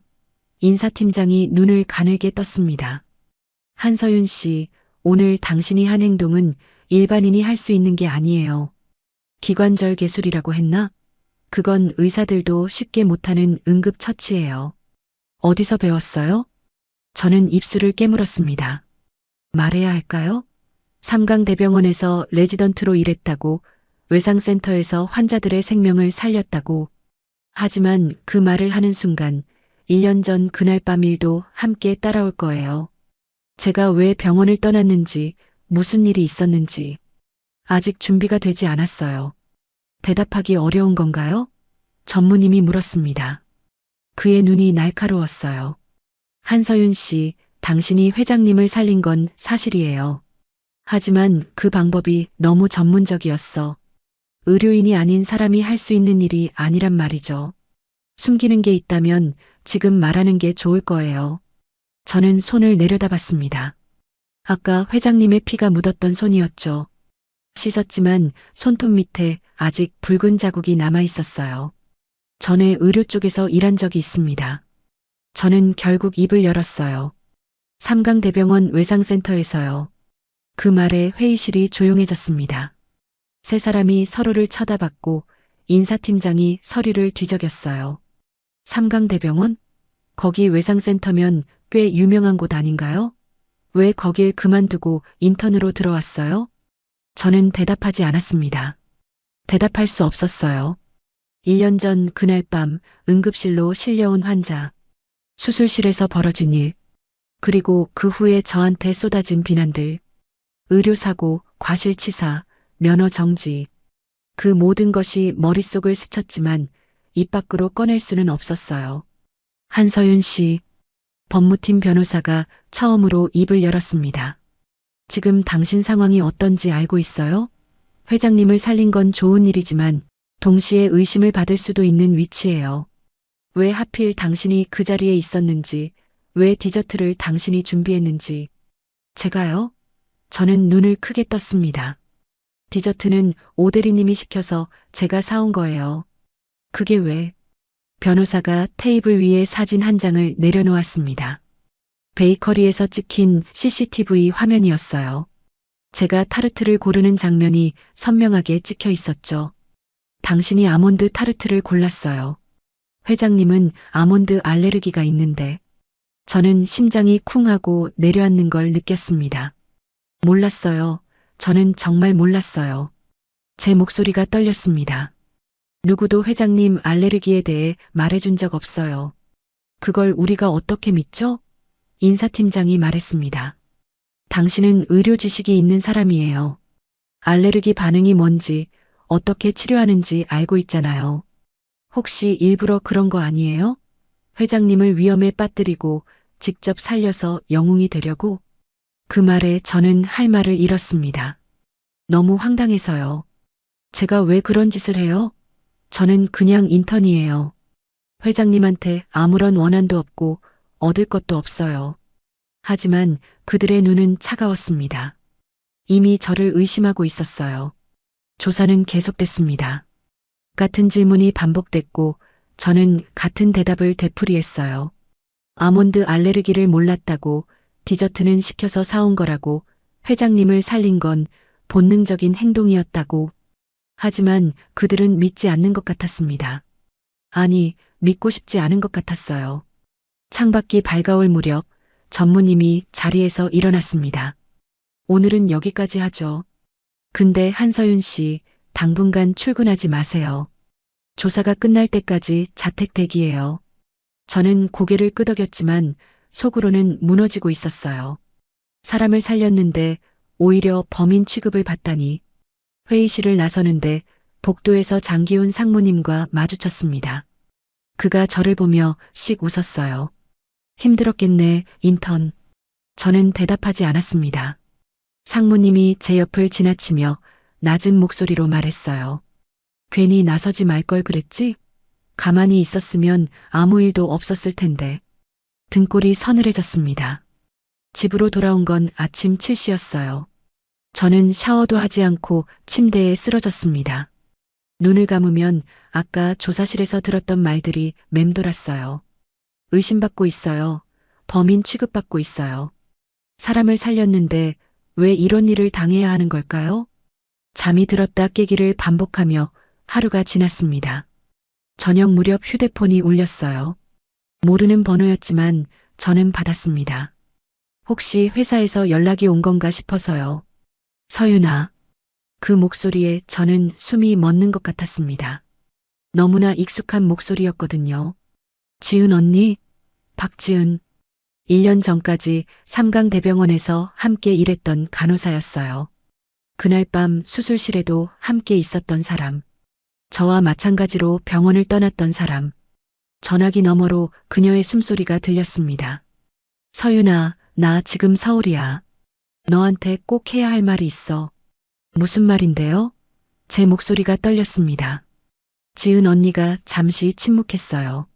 인사팀장이 눈을 가늘게 떴습니다. 한서윤 씨, 오늘 당신이 한 행동은 일반인이 할 수 있는 게 아니에요. 기관절 개술이라고 했나? 그건 의사들도 쉽게 못하는 응급처치예요. 어디서 배웠어요? 저는 입술을 깨물었습니다. 말해야 할까요? 삼강대병원에서 레지던트로 일했다고, 외상센터에서 환자들의 생명을 살렸다고. 하지만 그 말을 하는 순간 1년 전 그날 밤 일도 함께 따라올 거예요. 제가 왜 병원을 떠났는지, 무슨 일이 있었는지 아직 준비가 되지 않았어요. 대답하기 어려운 건가요? 전무님이 물었습니다. 그의 눈이 날카로웠어요. 한서윤 씨, 당신이 회장님을 살린 건 사실이에요. 하지만 그 방법이 너무 전문적이었어. 의료인이 아닌 사람이 할 수 있는 일이 아니란 말이죠. 숨기는 게 있다면 지금 말하는 게 좋을 거예요. 저는 손을 내려다봤습니다. 아까 회장님의 피가 묻었던 손이었죠. 씻었지만 손톱 밑에 아직 붉은 자국이 남아 있었어요. 전에 의료 쪽에서 일한 적이 있습니다. 저는 결국 입을 열었어요. 삼강대병원 외상센터에서요. 그 말에 회의실이 조용해졌습니다. 세 사람이 서로를 쳐다봤고 인사팀장이 서류를 뒤적였어요. 삼강대병원? 거기 외상센터면 꽤 유명한 곳 아닌가요? 왜 거길 그만두고 인턴으로 들어왔어요? 저는 대답하지 않았습니다. 대답할 수 없었어요. 1년 전 그날 밤 응급실로 실려온 환자, 수술실에서 벌어진 일, 그리고 그 후에 저한테 쏟아진 비난들, 의료사고, 과실치사, 면허 정지. 그 모든 것이 머릿속을 스쳤지만 입 밖으로 꺼낼 수는 없었어요. 한서윤 씨, 법무팀 변호사가 처음으로 입을 열었습니다. 지금 당신 상황이 어떤지 알고 있어요? 회장님을 살린 건 좋은 일이지만 동시에 의심을 받을 수도 있는 위치예요. 왜 하필 당신이 그 자리에 있었는지, 왜 디저트를 당신이 준비했는지. 제가요? 저는 눈을 크게 떴습니다. 디저트는 오대리님이 시켜서 제가 사온 거예요. 그게 왜? 변호사가 테이블 위에 사진 한 장을 내려놓았습니다. 베이커리에서 찍힌 CCTV 화면이었어요. 제가 타르트를 고르는 장면이 선명하게 찍혀 있었죠. 당신이 아몬드 타르트를 골랐어요. 회장님은 아몬드 알레르기가 있는데. 저는 심장이 쿵 하고 내려앉는 걸 느꼈습니다. 몰랐어요. 저는 정말 몰랐어요. 제 목소리가 떨렸습니다. 누구도 회장님 알레르기에 대해 말해준 적 없어요. 그걸 우리가 어떻게 믿죠? 인사팀장이 말했습니다. 당신은 의료 지식이 있는 사람이에요. 알레르기 반응이 뭔지, 어떻게 치료하는지 알고 있잖아요. 혹시 일부러 그런 거 아니에요? 회장님을 위험에 빠뜨리고 직접 살려서 영웅이 되려고? 그 말에 저는 할 말을 잃었습니다. 너무 황당해서요. 제가 왜 그런 짓을 해요? 저는 그냥 인턴이에요. 회장님한테 아무런 원한도 없고 얻을 것도 없어요. 하지만 그들의 눈은 차가웠습니다. 이미 저를 의심하고 있었어요. 조사는 계속됐습니다. 같은 질문이 반복됐고 저는 같은 대답을 되풀이했어요. 아몬드 알레르기를 몰랐다고, 디저트는 시켜서 사온 거라고, 회장님을 살린 건 본능적인 행동이었다고. 하지만 그들은 믿지 않는 것 같았습니다. 아니, 믿고 싶지 않은 것 같았어요. 창밖이 밝아올 무렵 전무님이 자리에서 일어났습니다. 오늘은 여기까지 하죠. 근데 한서윤 씨, 당분간 출근하지 마세요. 조사가 끝날 때까지 자택 대기예요. 저는 고개를 끄덕였지만 속으로는 무너지고 있었어요. 사람을 살렸는데 오히려 범인 취급을 받다니. 회의실을 나서는데 복도에서 장기훈 상무님과 마주쳤습니다. 그가 저를 보며 씩 웃었어요. 힘들었겠네, 인턴. 저는 대답하지 않았습니다. 상무님이 제 옆을 지나치며 낮은 목소리로 말했어요. 괜히 나서지 말 걸 그랬지? 가만히 있었으면 아무 일도 없었을 텐데. 등골이 서늘해졌습니다. 집으로 돌아온 건 아침 7시였어요. 저는 샤워도 하지 않고 침대에 쓰러졌습니다. 눈을 감으면 아까 조사실에서 들었던 말들이 맴돌았어요. 의심받고 있어요. 범인 취급받고 있어요. 사람을 살렸는데 왜 이런 일을 당해야 하는 걸까요? 잠이 들었다 깨기를 반복하며 하루가 지났습니다. 저녁 무렵 휴대폰이 울렸어요. 모르는 번호였지만 저는 받았습니다. 혹시 회사에서 연락이 온 건가 싶어서요. 서윤아. 그 목소리에 저는 숨이 멎는 것 같았습니다. 너무나 익숙한 목소리였거든요. 지은 언니? 박지은. 1년 전까지 삼강대병원에서 함께 일했던 간호사였어요. 그날 밤 수술실에도 함께 있었던 사람. 저와 마찬가지로 병원을 떠났던 사람. 전화기 너머로 그녀의 숨소리가 들렸습니다. 서윤아, 나 지금 서울이야. 너한테 꼭 해야 할 말이 있어. 무슨 말인데요? 제 목소리가 떨렸습니다. 지은 언니가 잠시 침묵했어요.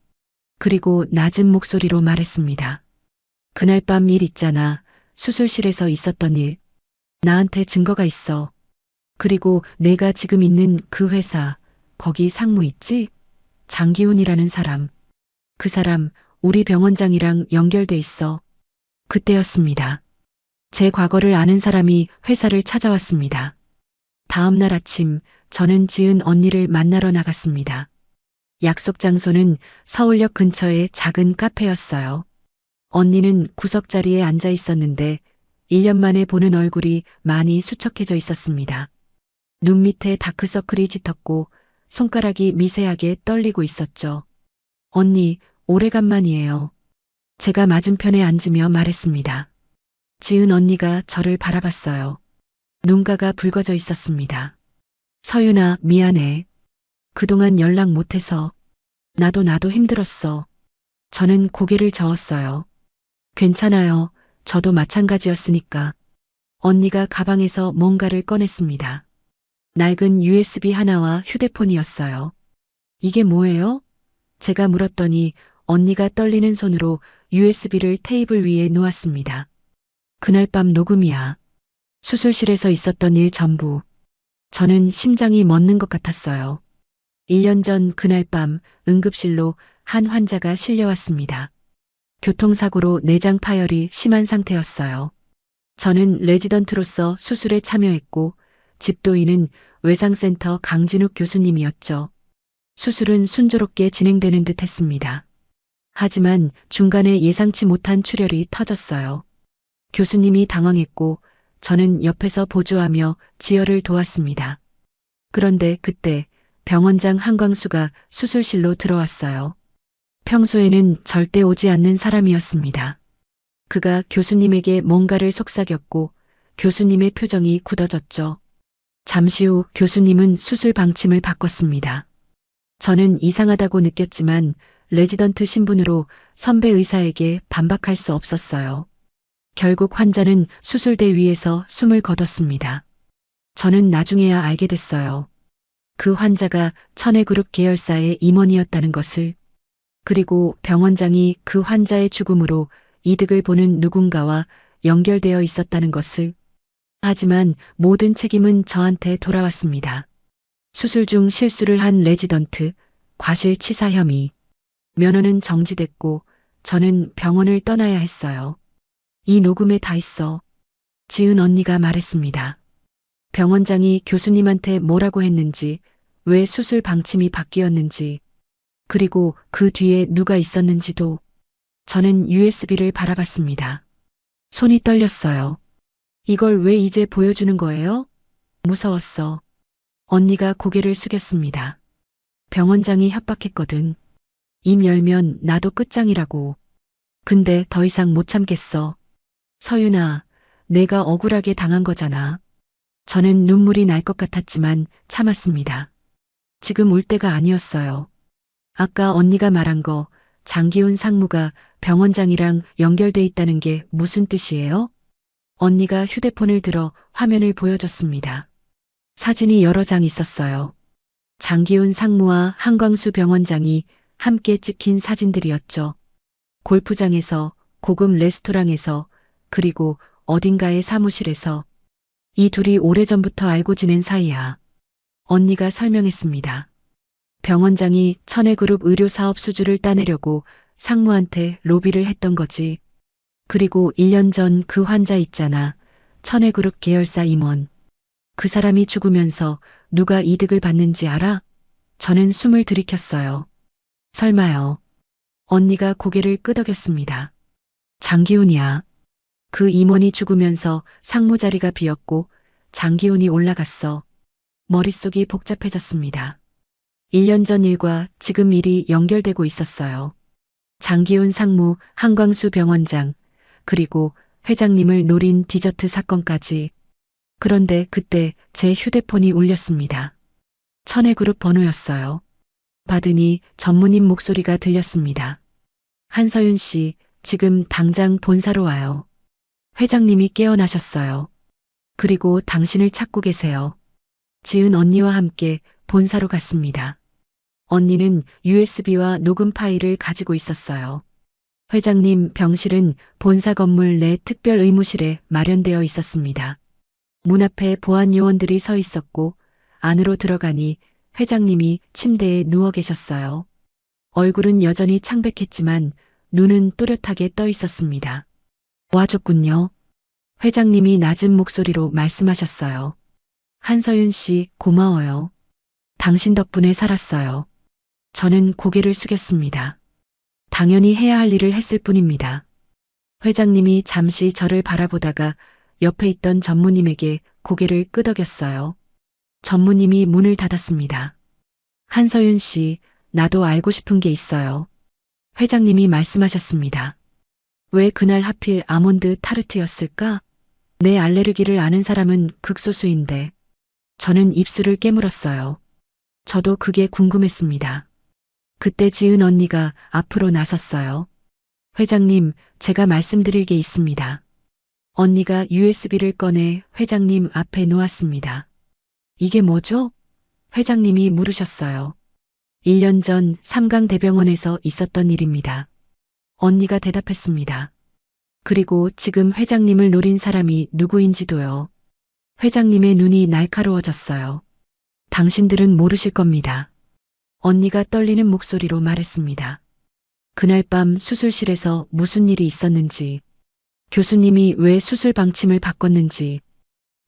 그리고 낮은 목소리로 말했습니다. 그날 밤 일 있잖아. 수술실에서 있었던 일. 나한테 증거가 있어. 그리고 내가 지금 있는 그 회사, 거기 상무 있지? 장기훈이라는 사람. 그 사람 우리 병원장이랑 연결돼 있어. 그때였습니다. 제 과거를 아는 사람이 회사를 찾아왔습니다. 다음 날 아침 저는 지은 언니를 만나러 나갔습니다. 약속 장소는 서울역 근처의 작은 카페였어요. 언니는 구석자리에 앉아 있었는데 1년 만에 보는 얼굴이 많이 수척해져 있었습니다. 눈 밑에 다크서클이 짙었고 손가락이 미세하게 떨리고 있었죠. 언니, 오래간만이에요. 제가 맞은편에 앉으며 말했습니다. 지은 언니가 저를 바라봤어요. 눈가가 붉어져 있었습니다. 서윤아, 미안해. 그동안 연락 못해서. 나도 힘들었어. 저는 고개를 저었어요. 괜찮아요. 저도 마찬가지였으니까. 언니가 가방에서 뭔가를 꺼냈습니다. 낡은 USB 하나와 휴대폰이었어요. 이게 뭐예요? 제가 물었더니 언니가 떨리는 손으로 USB를 테이블 위에 놓았습니다. 그날 밤 녹음이야. 수술실에서 있었던 일 전부. 저는 심장이 멎는 것 같았어요. 1년 전 그날 밤 응급실로 한 환자가 실려왔습니다. 교통사고로 내장 파열이 심한 상태였어요. 저는 레지던트로서 수술에 참여했고 집도인은 외상센터 강진욱 교수님이었죠. 수술은 순조롭게 진행되는 듯 했습니다. 하지만 중간에 예상치 못한 출혈이 터졌어요. 교수님이 당황했고 저는 옆에서 보조하며 지혈을 도왔습니다. 그런데 그때 병원장 한광수가 수술실로 들어왔어요. 평소에는 절대 오지 않는 사람이었습니다. 그가 교수님에게 뭔가를 속삭였고 교수님의 표정이 굳어졌죠. 잠시 후 교수님은 수술 방침을 바꿨습니다. 저는 이상하다고 느꼈지만 레지던트 신분으로 선배 의사에게 반박할 수 없었어요. 결국 환자는 수술대 위에서 숨을 거뒀습니다. 저는 나중에야 알게 됐어요. 그 환자가 천혜그룹 계열사의 임원이었다는 것을. 그리고 병원장이 그 환자의 죽음으로 이득을 보는 누군가와 연결되어 있었다는 것을. 하지만 모든 책임은 저한테 돌아왔습니다. 수술 중 실수를 한 레지던트, 과실치사 혐의. 면허는 정지됐고 저는 병원을 떠나야 했어요. 이 녹음에 다 있어. 지은 언니가 말했습니다. 병원장이 교수님한테 뭐라고 했는지, 왜 수술 방침이 바뀌었는지, 그리고 그 뒤에 누가 있었는지도. 저는 USB를 바라봤습니다. 손이 떨렸어요. 이걸 왜 이제 보여주는 거예요? 무서웠어. 언니가 고개를 숙였습니다. 병원장이 협박했거든. 입 열면 나도 끝장이라고. 근데 더 이상 못 참겠어. 서윤아, 내가 억울하게 당한 거잖아. 저는 눈물이 날 것 같았지만 참았습니다. 지금 울 때가 아니었어요. 아까 언니가 말한 거, 장기훈 상무가 병원장이랑 연결돼 있다는 게 무슨 뜻이에요? 언니가 휴대폰을 들어 화면을 보여줬습니다. 사진이 여러 장 있었어요. 장기훈 상무와 한광수 병원장이 함께 찍힌 사진들이었죠. 골프장에서, 고급 레스토랑에서, 그리고 어딘가의 사무실에서. 이 둘이 오래전부터 알고 지낸 사이야. 언니가 설명했습니다. 병원장이 천혜그룹 의료사업 수주를 따내려고 상무한테 로비를 했던 거지. 그리고 1년 전 그 환자 있잖아. 천혜그룹 계열사 임원. 그 사람이 죽으면서 누가 이득을 받는지 알아? 저는 숨을 들이켰어요. 설마요. 언니가 고개를 끄덕였습니다. 장기훈이야. 그 임원이 죽으면서 상무 자리가 비었고 장기훈이 올라갔어. 머릿속이 복잡해졌습니다. 1년 전 일과 지금 일이 연결되고 있었어요. 장기훈 상무, 한광수 병원장, 그리고 회장님을 노린 디저트 사건까지. 그런데 그때 제 휴대폰이 울렸습니다. 천혜그룹 번호였어요. 받으니 전무님 목소리가 들렸습니다. 한서윤 씨, 지금 당장 본사로 와요. 회장님이 깨어나셨어요. 그리고 당신을 찾고 계세요. 지은 언니와 함께 본사로 갔습니다. 언니는 USB와 녹음 파일을 가지고 있었어요. 회장님 병실은 본사 건물 내 특별 의무실에 마련되어 있었습니다. 문 앞에 보안 요원들이 서 있었고 안으로 들어가니 회장님이 침대에 누워 계셨어요. 얼굴은 여전히 창백했지만 눈은 또렷하게 떠 있었습니다. 와줬군요. 회장님이 낮은 목소리로 말씀하셨어요. 한서윤 씨, 고마워요. 당신 덕분에 살았어요. 저는 고개를 숙였습니다. 당연히 해야 할 일을 했을 뿐입니다. 회장님이 잠시 저를 바라보다가 옆에 있던 전무님에게 고개를 끄덕였어요. 전무님이 문을 닫았습니다. 한서윤 씨, 나도 알고 싶은 게 있어요. 회장님이 말씀하셨습니다. 왜 그날 하필 아몬드 타르트였을까? 내 알레르기를 아는 사람은 극소수인데. 저는 입술을 깨물었어요. 저도 그게 궁금했습니다. 그때 지은 언니가 앞으로 나섰어요. 회장님, 제가 말씀드릴 게 있습니다. 언니가 USB를 꺼내 회장님 앞에 놓았습니다. 이게 뭐죠? 회장님이 물으셨어요. 1년 전 삼강대병원에서 있었던 일입니다. 언니가 대답했습니다. 그리고 지금 회장님을 노린 사람이 누구인지도요. 회장님의 눈이 날카로워졌어요. 당신들은 모르실 겁니다. 언니가 떨리는 목소리로 말했습니다. 그날 밤 수술실에서 무슨 일이 있었는지, 교수님이 왜 수술 방침을 바꿨는지,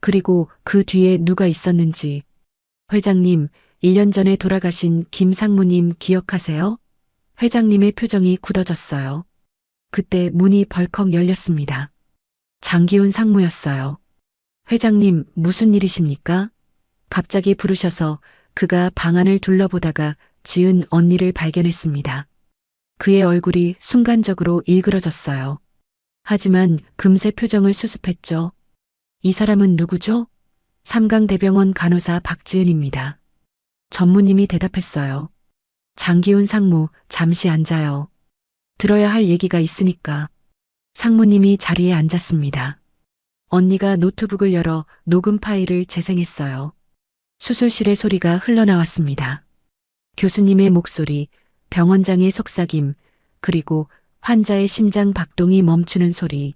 그리고 그 뒤에 누가 있었는지. 회장님, 1년 전에 돌아가신 김 상무님 기억하세요? 회장님의 표정이 굳어졌어요. 그때 문이 벌컥 열렸습니다. 장기훈 상무였어요. 회장님, 무슨 일이십니까? 갑자기 부르셔서 그가 방안을 둘러보다가 지은 언니를 발견했습니다. 그의 얼굴이 순간적으로 일그러졌어요. 하지만 금세 표정을 수습했죠. 이 사람은 누구죠? 삼강대병원 간호사 박지은입니다. 전무님이 대답했어요. 장기훈 상무, 잠시 앉아요. 들어야 할 얘기가 있으니까. 상무님이 자리에 앉았습니다. 언니가 노트북을 열어 녹음 파일을 재생했어요. 수술실의 소리가 흘러나왔습니다. 교수님의 목소리, 병원장의 속삭임, 그리고 환자의 심장 박동이 멈추는 소리.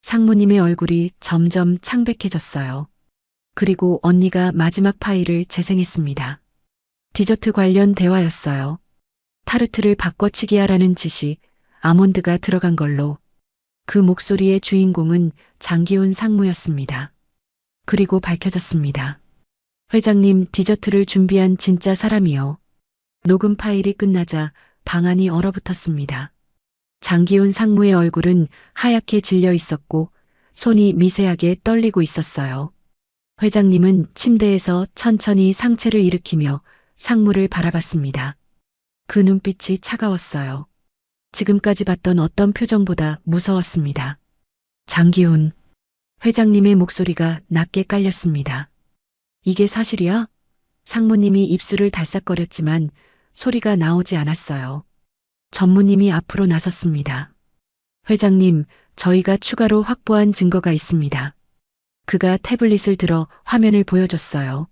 상무님의 얼굴이 점점 창백해졌어요. 그리고 언니가 마지막 파일을 재생했습니다. 디저트 관련 대화였어요. 타르트를 바꿔치기 하라는 지시, 아몬드가 들어간 걸로. 그 목소리의 주인공은 장기훈 상무였습니다. 그리고 밝혀졌습니다. 회장님 디저트를 준비한 진짜 사람이요. 녹음 파일이 끝나자 방안이 얼어붙었습니다. 장기훈 상무의 얼굴은 하얗게 질려 있었고 손이 미세하게 떨리고 있었어요. 회장님은 침대에서 천천히 상체를 일으키며 상무를 바라봤습니다. 그 눈빛이 차가웠어요. 지금까지 봤던 어떤 표정보다 무서웠습니다. 장기훈. 회장님의 목소리가 낮게 깔렸습니다. 이게 사실이야? 상무님이 입술을 달싹거렸지만 소리가 나오지 않았어요. 전무님이 앞으로 나섰습니다. 회장님, 저희가 추가로 확보한 증거가 있습니다. 그가 태블릿을 들어 화면을 보여줬어요.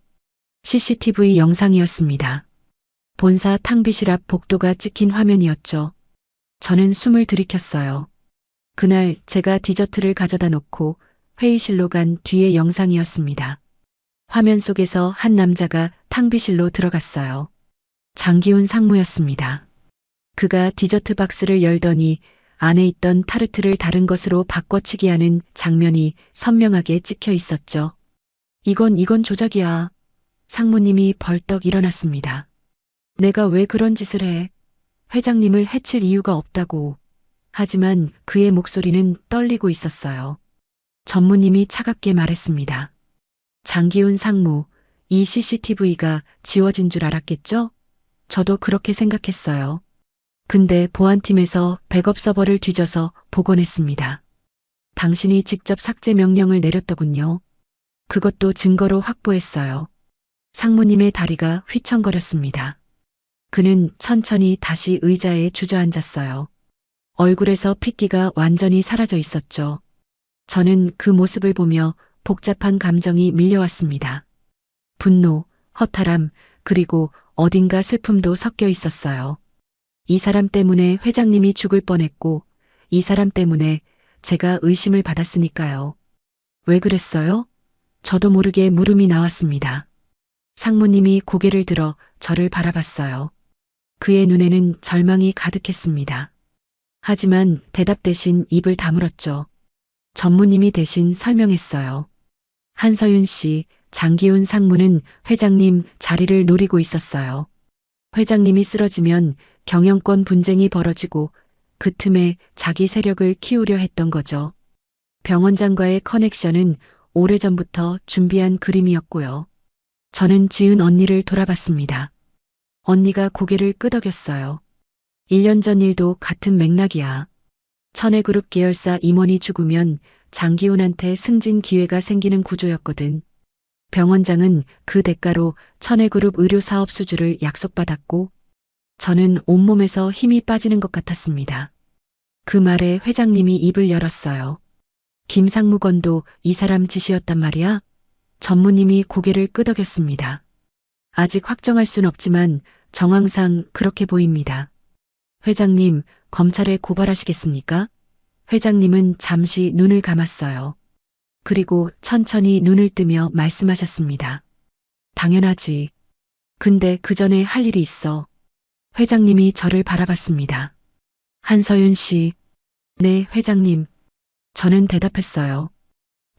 CCTV 영상이었습니다. 본사 탕비실 앞 복도가 찍힌 화면이었죠. 저는 숨을 들이켰어요. 그날 제가 디저트를 가져다 놓고 회의실로 간 뒤의 영상이었습니다. 화면 속에서 한 남자가 탕비실로 들어갔어요. 장기훈 상무였습니다. 그가 디저트 박스를 열더니 안에 있던 타르트를 다른 것으로 바꿔치기 하는 장면이 선명하게 찍혀 있었죠. 이건 조작이야. 상무님이 벌떡 일어났습니다. 내가 왜 그런 짓을 해? 회장님을 해칠 이유가 없다고. 하지만 그의 목소리는 떨리고 있었어요. 전무님이 차갑게 말했습니다. 장기훈 상무, 이 CCTV가 지워진 줄 알았겠죠? 저도 그렇게 생각했어요. 근데 보안팀에서 백업 서버를 뒤져서 복원했습니다. 당신이 직접 삭제 명령을 내렸더군요. 그것도 증거로 확보했어요. 상무님의 다리가 휘청거렸습니다. 그는 천천히 다시 의자에 주저앉았어요. 얼굴에서 핏기가 완전히 사라져 있었죠. 저는 그 모습을 보며 복잡한 감정이 밀려왔습니다. 분노, 허탈함, 그리고 어딘가 슬픔도 섞여 있었어요. 이 사람 때문에 회장님이 죽을 뻔했고, 이 사람 때문에 제가 의심을 받았으니까요. 왜 그랬어요? 저도 모르게 물음이 나왔습니다. 상무님이 고개를 들어 저를 바라봤어요. 그의 눈에는 절망이 가득했습니다. 하지만 대답 대신 입을 다물었죠. 전무님이 대신 설명했어요. 한서윤 씨, 장기훈 상무는 회장님 자리를 노리고 있었어요. 회장님이 쓰러지면 경영권 분쟁이 벌어지고 그 틈에 자기 세력을 키우려 했던 거죠. 병원장과의 커넥션은 오래전부터 준비한 그림이었고요. 저는 지은 언니를 돌아봤습니다. 언니가 고개를 끄덕였어요. 1년 전 일도 같은 맥락이야. 천혜그룹 계열사 임원이 죽으면 장기훈한테 승진 기회가 생기는 구조였거든. 병원장은 그 대가로 천혜그룹 의료사업 수주를 약속받았고 저는 온몸에서 힘이 빠지는 것 같았습니다. 그 말에 회장님이 입을 열었어요. 김상무건도 이 사람 짓이었단 말이야? 전무님이 고개를 끄덕였습니다. 아직 확정할 순 없지만 정황상 그렇게 보입니다. 회장님, 검찰에 고발하시겠습니까? 회장님은 잠시 눈을 감았어요. 그리고 천천히 눈을 뜨며 말씀하셨습니다. 당연하지. 근데 그 전에 할 일이 있어. 회장님이 저를 바라봤습니다. 한서윤 씨. 네, 회장님. 저는 대답했어요.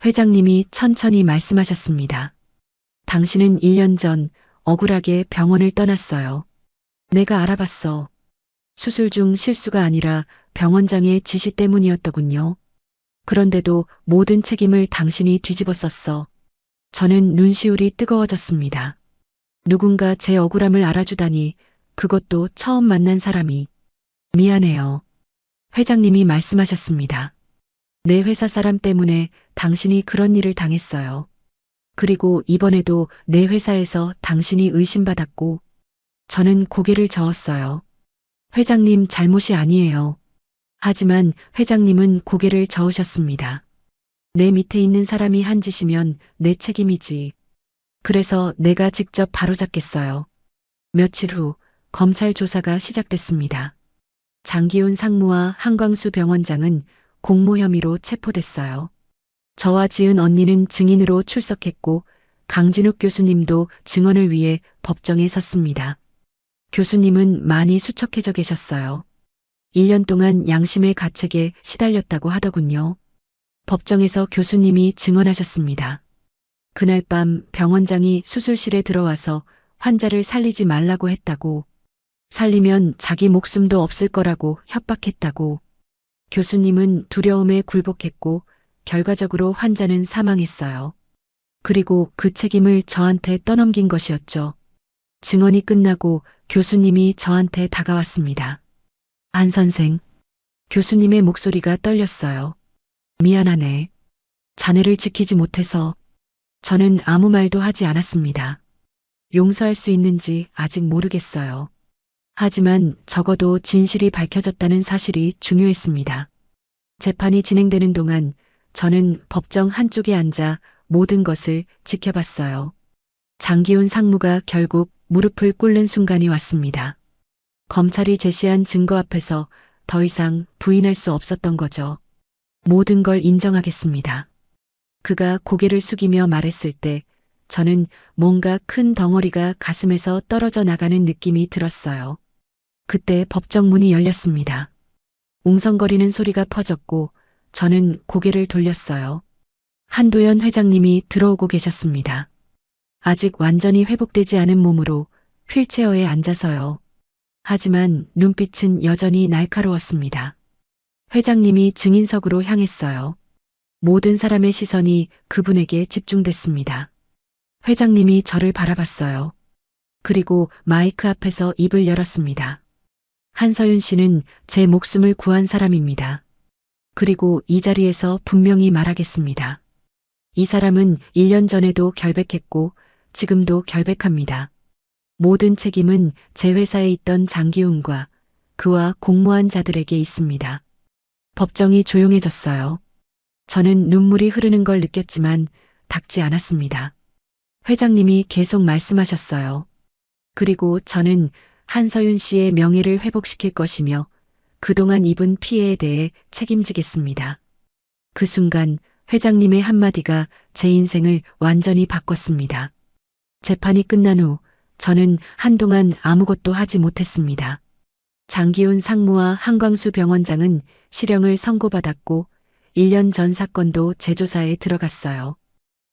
회장님이 천천히 말씀하셨습니다. 당신은 1년 전 억울하게 병원을 떠났어요. 내가 알아봤어. 수술 중 실수가 아니라 병원장의 지시 때문이었더군요. 그런데도 모든 책임을 당신이 뒤집어 썼어. 저는 눈시울이 뜨거워졌습니다. 누군가 제 억울함을 알아주다니, 그것도 처음 만난 사람이. 미안해요. 회장님이 말씀하셨습니다. 내 회사 사람 때문에 당신이 그런 일을 당했어요. 그리고 이번에도 내 회사에서 당신이 의심받았고, 저는 고개를 저었어요. 회장님 잘못이 아니에요. 하지만 회장님은 고개를 저으셨습니다. 내 밑에 있는 사람이 한 짓이면 내 책임이지. 그래서 내가 직접 바로잡겠어요. 며칠 후 검찰 조사가 시작됐습니다. 장기훈 상무와 한광수 병원장은 공모 혐의로 체포됐어요. 저와 지은 언니는 증인으로 출석했고 강진욱 교수님도 증언을 위해 법정에 섰습니다. 교수님은 많이 수척해져 계셨어요. 1년 동안 양심의 가책에 시달렸다고 하더군요. 법정에서 교수님이 증언하셨습니다. 그날 밤 병원장이 수술실에 들어와서 환자를 살리지 말라고 했다고, 살리면 자기 목숨도 없을 거라고 협박했다고. 교수님은 두려움에 굴복했고 결과적으로 환자는 사망했어요. 그리고 그 책임을 저한테 떠넘긴 것이었죠. 증언이 끝나고 교수님이 저한테 다가왔습니다. 안 선생. 교수님의 목소리가 떨렸어요. 미안하네. 자네를 지키지 못해서. 저는 아무 말도 하지 않았습니다. 용서할 수 있는지 아직 모르겠어요. 하지만 적어도 진실이 밝혀졌다는 사실이 중요했습니다. 재판이 진행되는 동안 저는 법정 한쪽에 앉아 모든 것을 지켜봤어요. 장기훈 상무가 결국 무릎을 꿇는 순간이 왔습니다. 검찰이 제시한 증거 앞에서 더 이상 부인할 수 없었던 거죠. 모든 걸 인정하겠습니다. 그가 고개를 숙이며 말했을 때 저는 뭔가 큰 덩어리가 가슴에서 떨어져 나가는 느낌이 들었어요. 그때 법정 문이 열렸습니다. 웅성거리는 소리가 퍼졌고 저는 고개를 돌렸어요. 한도연 회장님이 들어오고 계셨습니다. 아직 완전히 회복되지 않은 몸으로 휠체어에 앉아서요. 하지만 눈빛은 여전히 날카로웠습니다. 회장님이 증인석으로 향했어요. 모든 사람의 시선이 그분에게 집중됐습니다. 회장님이 저를 바라봤어요. 그리고 마이크 앞에서 입을 열었습니다. 한서윤 씨는 제 목숨을 구한 사람입니다. 그리고 이 자리에서 분명히 말하겠습니다. 이 사람은 1년 전에도 결백했고 지금도 결백합니다. 모든 책임은 제 회사에 있던 장기훈과 그와 공모한 자들에게 있습니다. 법정이 조용해졌어요. 저는 눈물이 흐르는 걸 느꼈지만 닦지 않았습니다. 회장님이 계속 말씀하셨어요. 그리고 저는 한서윤 씨의 명예를 회복시킬 것이며 그동안 입은 피해에 대해 책임지겠습니다. 그 순간 회장님의 한마디가 제 인생을 완전히 바꿨습니다. 재판이 끝난 후 저는 한동안 아무것도 하지 못했습니다. 장기훈 상무와 한광수 병원장은 실형을 선고받았고 1년 전 사건도 재조사에 들어갔어요.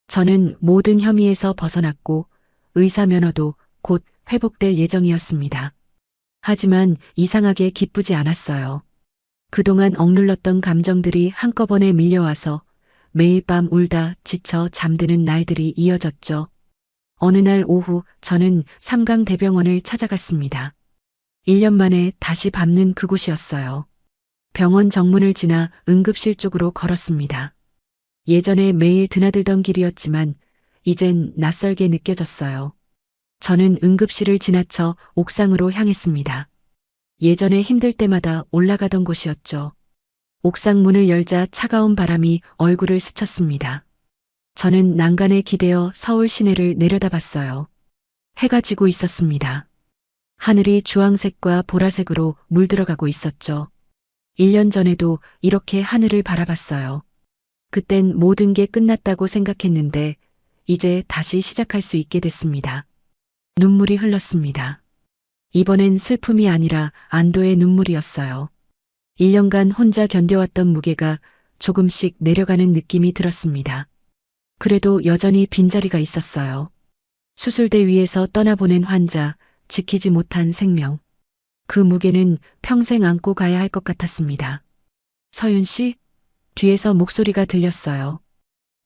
저는 모든 혐의에서 벗어났고 의사 면허도 곧 회복될 예정이었습니다. 하지만 이상하게 기쁘지 않았어요. 그동안 억눌렀던 감정들이 한꺼번에 밀려와서 매일 밤 울다 지쳐 잠드는 날들이 이어졌죠. 어느 날 오후 저는 삼강대병원을 찾아갔습니다. 1년 만에 다시 밟는 그곳이었어요. 병원 정문을 지나 응급실 쪽으로 걸었습니다. 예전에 매일 드나들던 길이었지만 이젠 낯설게 느껴졌어요. 저는 응급실을 지나쳐 옥상으로 향했습니다. 예전에 힘들 때마다 올라가던 곳이었죠. 옥상 문을 열자 차가운 바람이 얼굴을 스쳤습니다. 저는 난간에 기대어 서울 시내를 내려다봤어요. 해가 지고 있었습니다. 하늘이 주황색과 보라색으로 물들어가고 있었죠. 1년 전에도 이렇게 하늘을 바라봤어요. 그땐 모든 게 끝났다고 생각했는데 이제 다시 시작할 수 있게 됐습니다. 눈물이 흘렀습니다. 이번엔 슬픔이 아니라 안도의 눈물이었어요. 1년간 혼자 견뎌왔던 무게가 조금씩 내려가는 느낌이 들었습니다. 그래도 여전히 빈자리가 있었어요. 수술대 위에서 떠나보낸 환자, 지키지 못한 생명. 그 무게는 평생 안고 가야 할 것 같았습니다. 서윤 씨? 뒤에서 목소리가 들렸어요.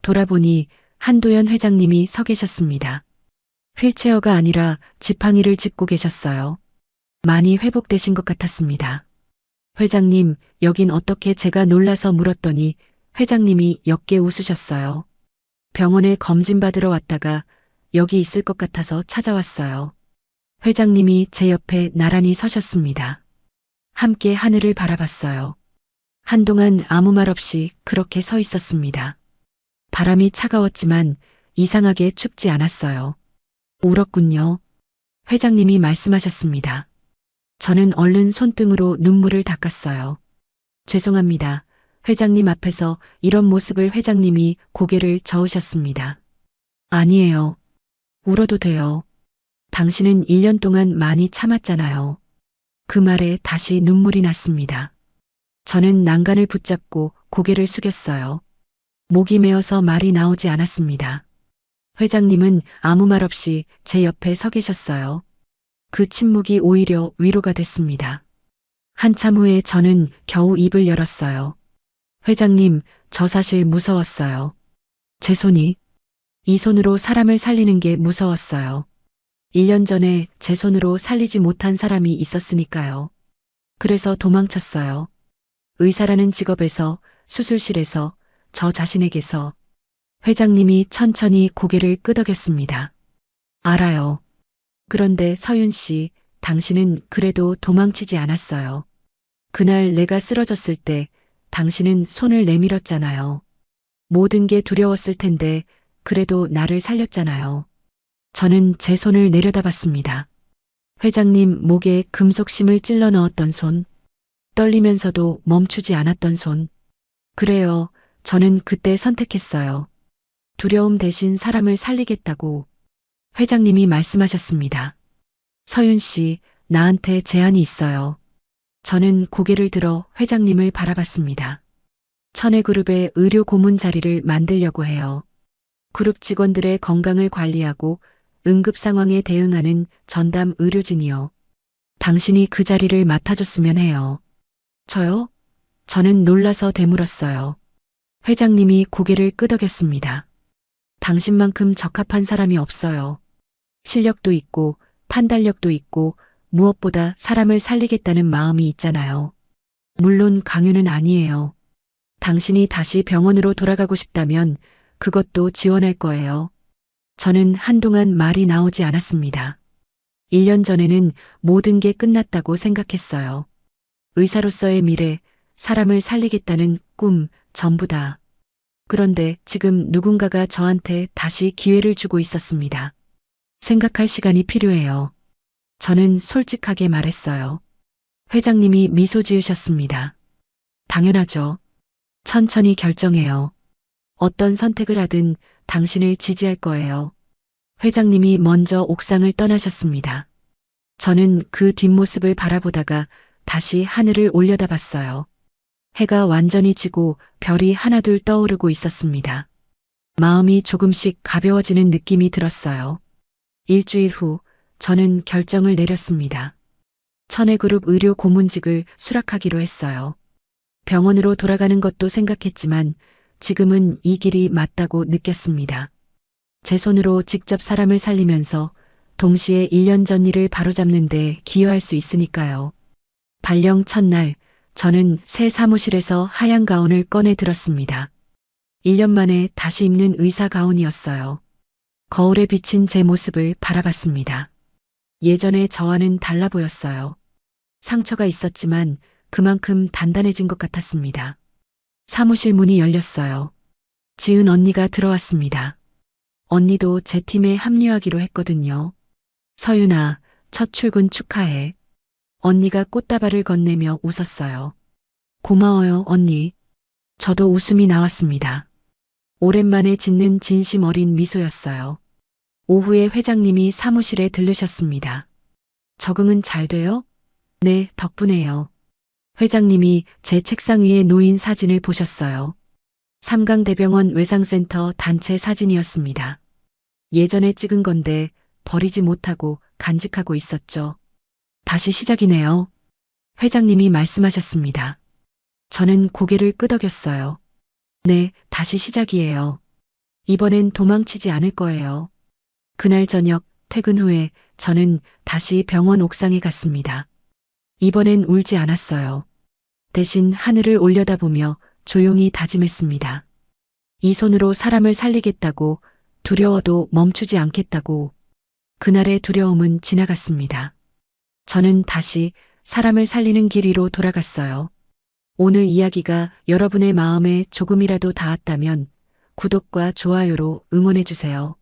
돌아보니 한도연 회장님이 서 계셨습니다. 휠체어가 아니라 지팡이를 짚고 계셨어요. 많이 회복되신 것 같았습니다. 회장님, 여긴 어떻게 제가 놀라서 물었더니 회장님이 옅게 웃으셨어요. 병원에 검진받으러 왔다가 여기 있을 것 같아서 찾아왔어요. 회장님이 제 옆에 나란히 서셨습니다. 함께 하늘을 바라봤어요. 한동안 아무 말 없이 그렇게 서 있었습니다. 바람이 차가웠지만 이상하게 춥지 않았어요. 울었군요. 회장님이 말씀하셨습니다. 저는 얼른 손등으로 눈물을 닦았어요. 죄송합니다. 회장님 앞에서 이런 모습을 회장님이 고개를 저으셨습니다. 아니에요. 울어도 돼요. 당신은 1년 동안 많이 참았잖아요. 그 말에 다시 눈물이 났습니다. 저는 난간을 붙잡고 고개를 숙였어요. 목이 메어서 말이 나오지 않았습니다. 회장님은 아무 말 없이 제 옆에 서 계셨어요. 그 침묵이 오히려 위로가 됐습니다. 한참 후에 저는 겨우 입을 열었어요. 회장님, 저 사실 무서웠어요. 제 손이 이 손으로 사람을 살리는 게 무서웠어요. 1년 전에 제 손으로 살리지 못한 사람이 있었으니까요. 그래서 도망쳤어요. 의사라는 직업에서, 수술실에서, 저 자신에게서. 회장님이 천천히 고개를 끄덕였습니다. 알아요. 그런데 서윤 씨, 당신은 그래도 도망치지 않았어요. 그날 내가 쓰러졌을 때 당신은 손을 내밀었잖아요. 모든 게 두려웠을 텐데 그래도 나를 살렸잖아요. 저는 제 손을 내려다봤습니다. 회장님 목에 금속심을 찔러 넣었던 손, 떨리면서도 멈추지 않았던 손. 그래요, 저는 그때 선택했어요. 두려움 대신 사람을 살리겠다고 회장님이 말씀하셨습니다. 서윤 씨, 나한테 제안이 있어요. 저는 고개를 들어 회장님을 바라봤습니다. 천혜그룹의 의료 고문 자리를 만들려고 해요. 그룹 직원들의 건강을 관리하고 응급 상황에 대응하는 전담 의료진이요. 당신이 그 자리를 맡아줬으면 해요. 저요? 저는 놀라서 되물었어요. 회장님이 고개를 끄덕였습니다. 당신만큼 적합한 사람이 없어요. 실력도 있고 판단력도 있고 무엇보다 사람을 살리겠다는 마음이 있잖아요. 물론 강요는 아니에요. 당신이 다시 병원으로 돌아가고 싶다면 그것도 지원할 거예요. 저는 한동안 말이 나오지 않았습니다. 1년 전에는 모든 게 끝났다고 생각했어요. 의사로서의 미래, 사람을 살리겠다는 꿈, 전부 다. 그런데 지금 누군가가 저한테 다시 기회를 주고 있었습니다. 생각할 시간이 필요해요. 저는 솔직하게 말했어요. 회장님이 미소 지으셨습니다. 당연하죠. 천천히 결정해요. 어떤 선택을 하든 당신을 지지할 거예요. 회장님이 먼저 옥상을 떠나셨습니다. 저는 그 뒷모습을 바라보다가 다시 하늘을 올려다봤어요. 해가 완전히 지고 별이 하나둘 떠오르고 있었습니다. 마음이 조금씩 가벼워지는 느낌이 들었어요. 일주일 후 저는 결정을 내렸습니다. 천혜그룹 의료 고문직을 수락하기로 했어요. 병원으로 돌아가는 것도 생각했지만 지금은 이 길이 맞다고 느꼈습니다. 제 손으로 직접 사람을 살리면서 동시에 1년 전 일을 바로잡는 데 기여할 수 있으니까요. 발령 첫날 저는 새 사무실에서 하얀 가운을 꺼내 들었습니다. 1년 만에 다시 입는 의사 가운이었어요. 거울에 비친 제 모습을 바라봤습니다. 예전의 저와는 달라 보였어요. 상처가 있었지만 그만큼 단단해진 것 같았습니다. 사무실 문이 열렸어요. 지은 언니가 들어왔습니다. 언니도 제 팀에 합류하기로 했거든요. 서윤아, 첫 출근 축하해. 언니가 꽃다발을 건네며 웃었어요. 고마워요, 언니. 저도 웃음이 나왔습니다. 오랜만에 짓는 진심 어린 미소였어요. 오후에 회장님이 사무실에 들르셨습니다. 적응은 잘 돼요? 네, 덕분에요. 회장님이 제 책상 위에 놓인 사진을 보셨어요. 삼강대병원 외상센터 단체 사진이었습니다. 예전에 찍은 건데 버리지 못하고 간직하고 있었죠. 다시 시작이네요. 회장님이 말씀하셨습니다. 저는 고개를 끄덕였어요. 네, 다시 시작이에요. 이번엔 도망치지 않을 거예요. 그날 저녁 퇴근 후에 저는 다시 병원 옥상에 갔습니다. 이번엔 울지 않았어요. 대신 하늘을 올려다보며 조용히 다짐했습니다. 이 손으로 사람을 살리겠다고, 두려워도 멈추지 않겠다고. 그날의 두려움은 지나갔습니다. 저는 다시 사람을 살리는 길 위로 돌아갔어요. 오늘 이야기가 여러분의 마음에 조금이라도 닿았다면 구독과 좋아요로 응원해 주세요.